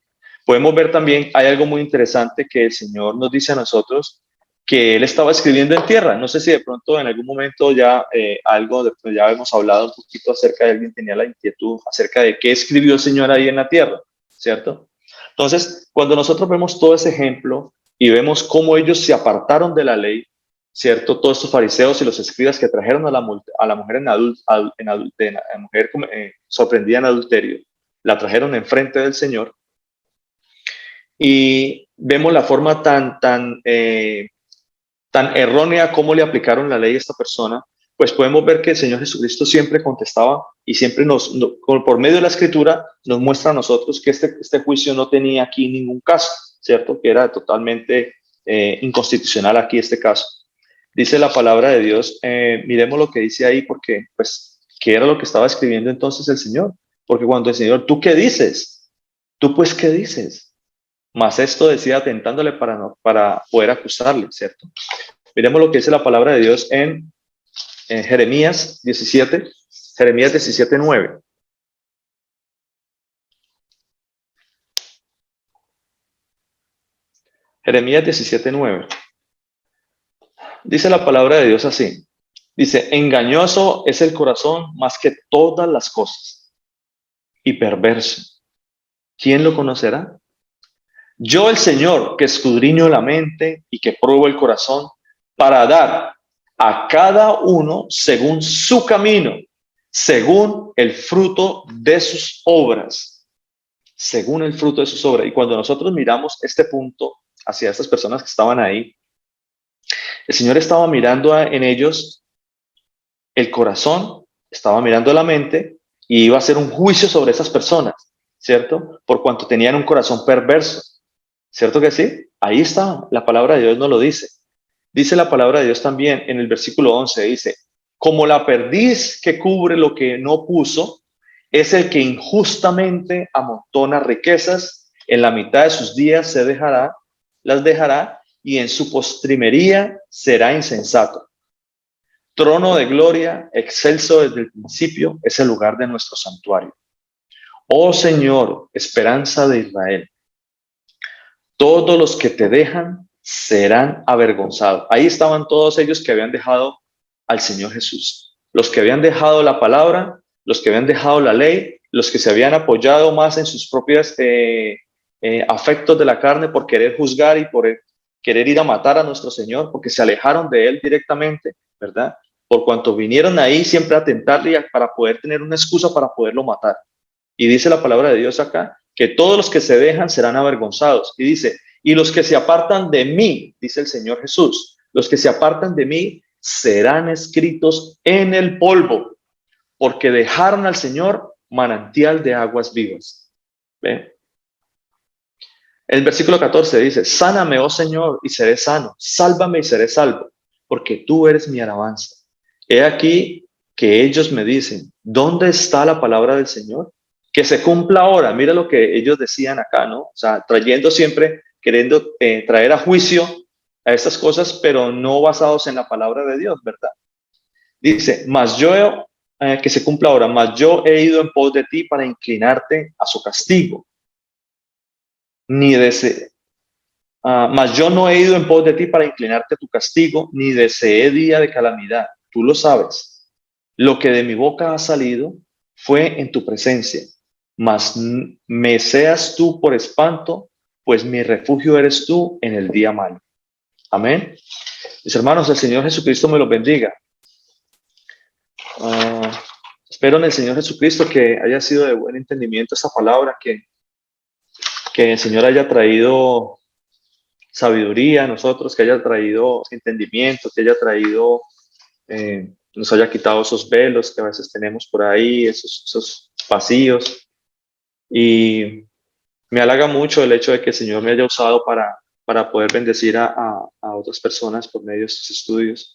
Podemos ver también, hay algo muy interesante que el Señor nos dice a nosotros, que Él estaba escribiendo en tierra. No sé si de pronto en algún momento ya ya hemos hablado un poquito acerca de alguien, tenía la inquietud acerca de qué escribió el Señor ahí en la tierra, ¿cierto? Entonces, cuando nosotros vemos todo ese ejemplo y vemos cómo ellos se apartaron de la ley, ¿cierto? Todos estos fariseos y los escribas que trajeron a la mujer sorprendida en adulterio, la trajeron enfrente del Señor, y vemos la forma tan errónea como le aplicaron la ley a esta persona. Pues podemos ver que el Señor Jesucristo siempre contestaba y siempre por medio de la Escritura nos muestra a nosotros que este juicio no tenía aquí ningún caso, ¿cierto? Que era totalmente inconstitucional aquí este caso. Dice la palabra de Dios, miremos lo que dice ahí, porque pues, ¿qué era lo que estaba escribiendo entonces el Señor? Porque cuando el Señor, ¿tú qué dices? ¿Tú pues qué dices? Mas esto decía tentándole para poder acusarle, ¿cierto? Miremos lo que dice la palabra de Dios en Jeremías 17, Jeremías 17, 9. Jeremías 17, 9. Dice la palabra de Dios así. Dice, engañoso es el corazón más que todas las cosas y perverso. ¿Quién lo conocerá? Yo, el Señor, que escudriño la mente y que pruebo el corazón, para dar a cada uno según su camino, según el fruto de sus obras. Según el fruto de sus obras. Y cuando nosotros miramos este punto hacia estas personas que estaban ahí, el Señor estaba mirando en ellos el corazón, estaba mirando la mente y iba a hacer un juicio sobre esas personas, ¿cierto? Por cuanto tenían un corazón perverso. ¿Cierto que sí? Ahí está, la palabra de Dios nos lo dice. Dice la palabra de Dios también en el versículo 11, dice, como la perdiz que cubre lo que no puso, es el que injustamente amontona riquezas, en la mitad de sus días las dejará, y en su postrimería será insensato. Trono de gloria, excelso desde el principio, es el lugar de nuestro santuario. Oh Señor, esperanza de Israel, todos los que te dejan serán avergonzados. Ahí estaban todos ellos que habían dejado al Señor Jesús. Los que habían dejado la palabra, los que habían dejado la ley, los que se habían apoyado más en sus propios afectos de la carne por querer juzgar y por querer ir a matar a nuestro Señor, porque se alejaron de Él directamente, ¿verdad? Por cuanto vinieron ahí siempre a tentarle para poder tener una excusa para poderlo matar. Y dice la palabra de Dios acá, que todos los que se dejan serán avergonzados. Y dice, y los que se apartan de mí, dice el Señor Jesús, los que se apartan de mí serán escritos en el polvo, porque dejaron al Señor manantial de aguas vivas. ¿Ve? El versículo 14 dice, sáname, oh Señor, y seré sano, sálvame y seré salvo, porque tú eres mi alabanza. He aquí que ellos me dicen, ¿dónde está la palabra del Señor? Que se cumpla ahora. Mira lo que ellos decían acá, ¿no? O sea, trayendo siempre, queriendo traer a juicio a estas cosas, pero no basados en la palabra de Dios, ¿verdad? Dice, que se cumpla ahora, mas yo he ido en pos de ti para inclinarte a su castigo. Mas yo no he ido en pos de ti para inclinarte a tu castigo, ni deseé día de calamidad. Tú lo sabes. Lo que de mi boca ha salido fue en tu presencia. Mas me seas tú por espanto, pues mi refugio eres tú en el día malo. Amén. Mis hermanos, el Señor Jesucristo me los bendiga. Espero en el Señor Jesucristo que haya sido de buen entendimiento esta palabra, que el Señor haya traído sabiduría a nosotros, que haya traído entendimiento, que haya traído, nos haya quitado esos velos que a veces tenemos por ahí, esos vacíos. Y me halaga mucho el hecho de que el Señor me haya usado para poder bendecir a otras personas por medio de estos estudios.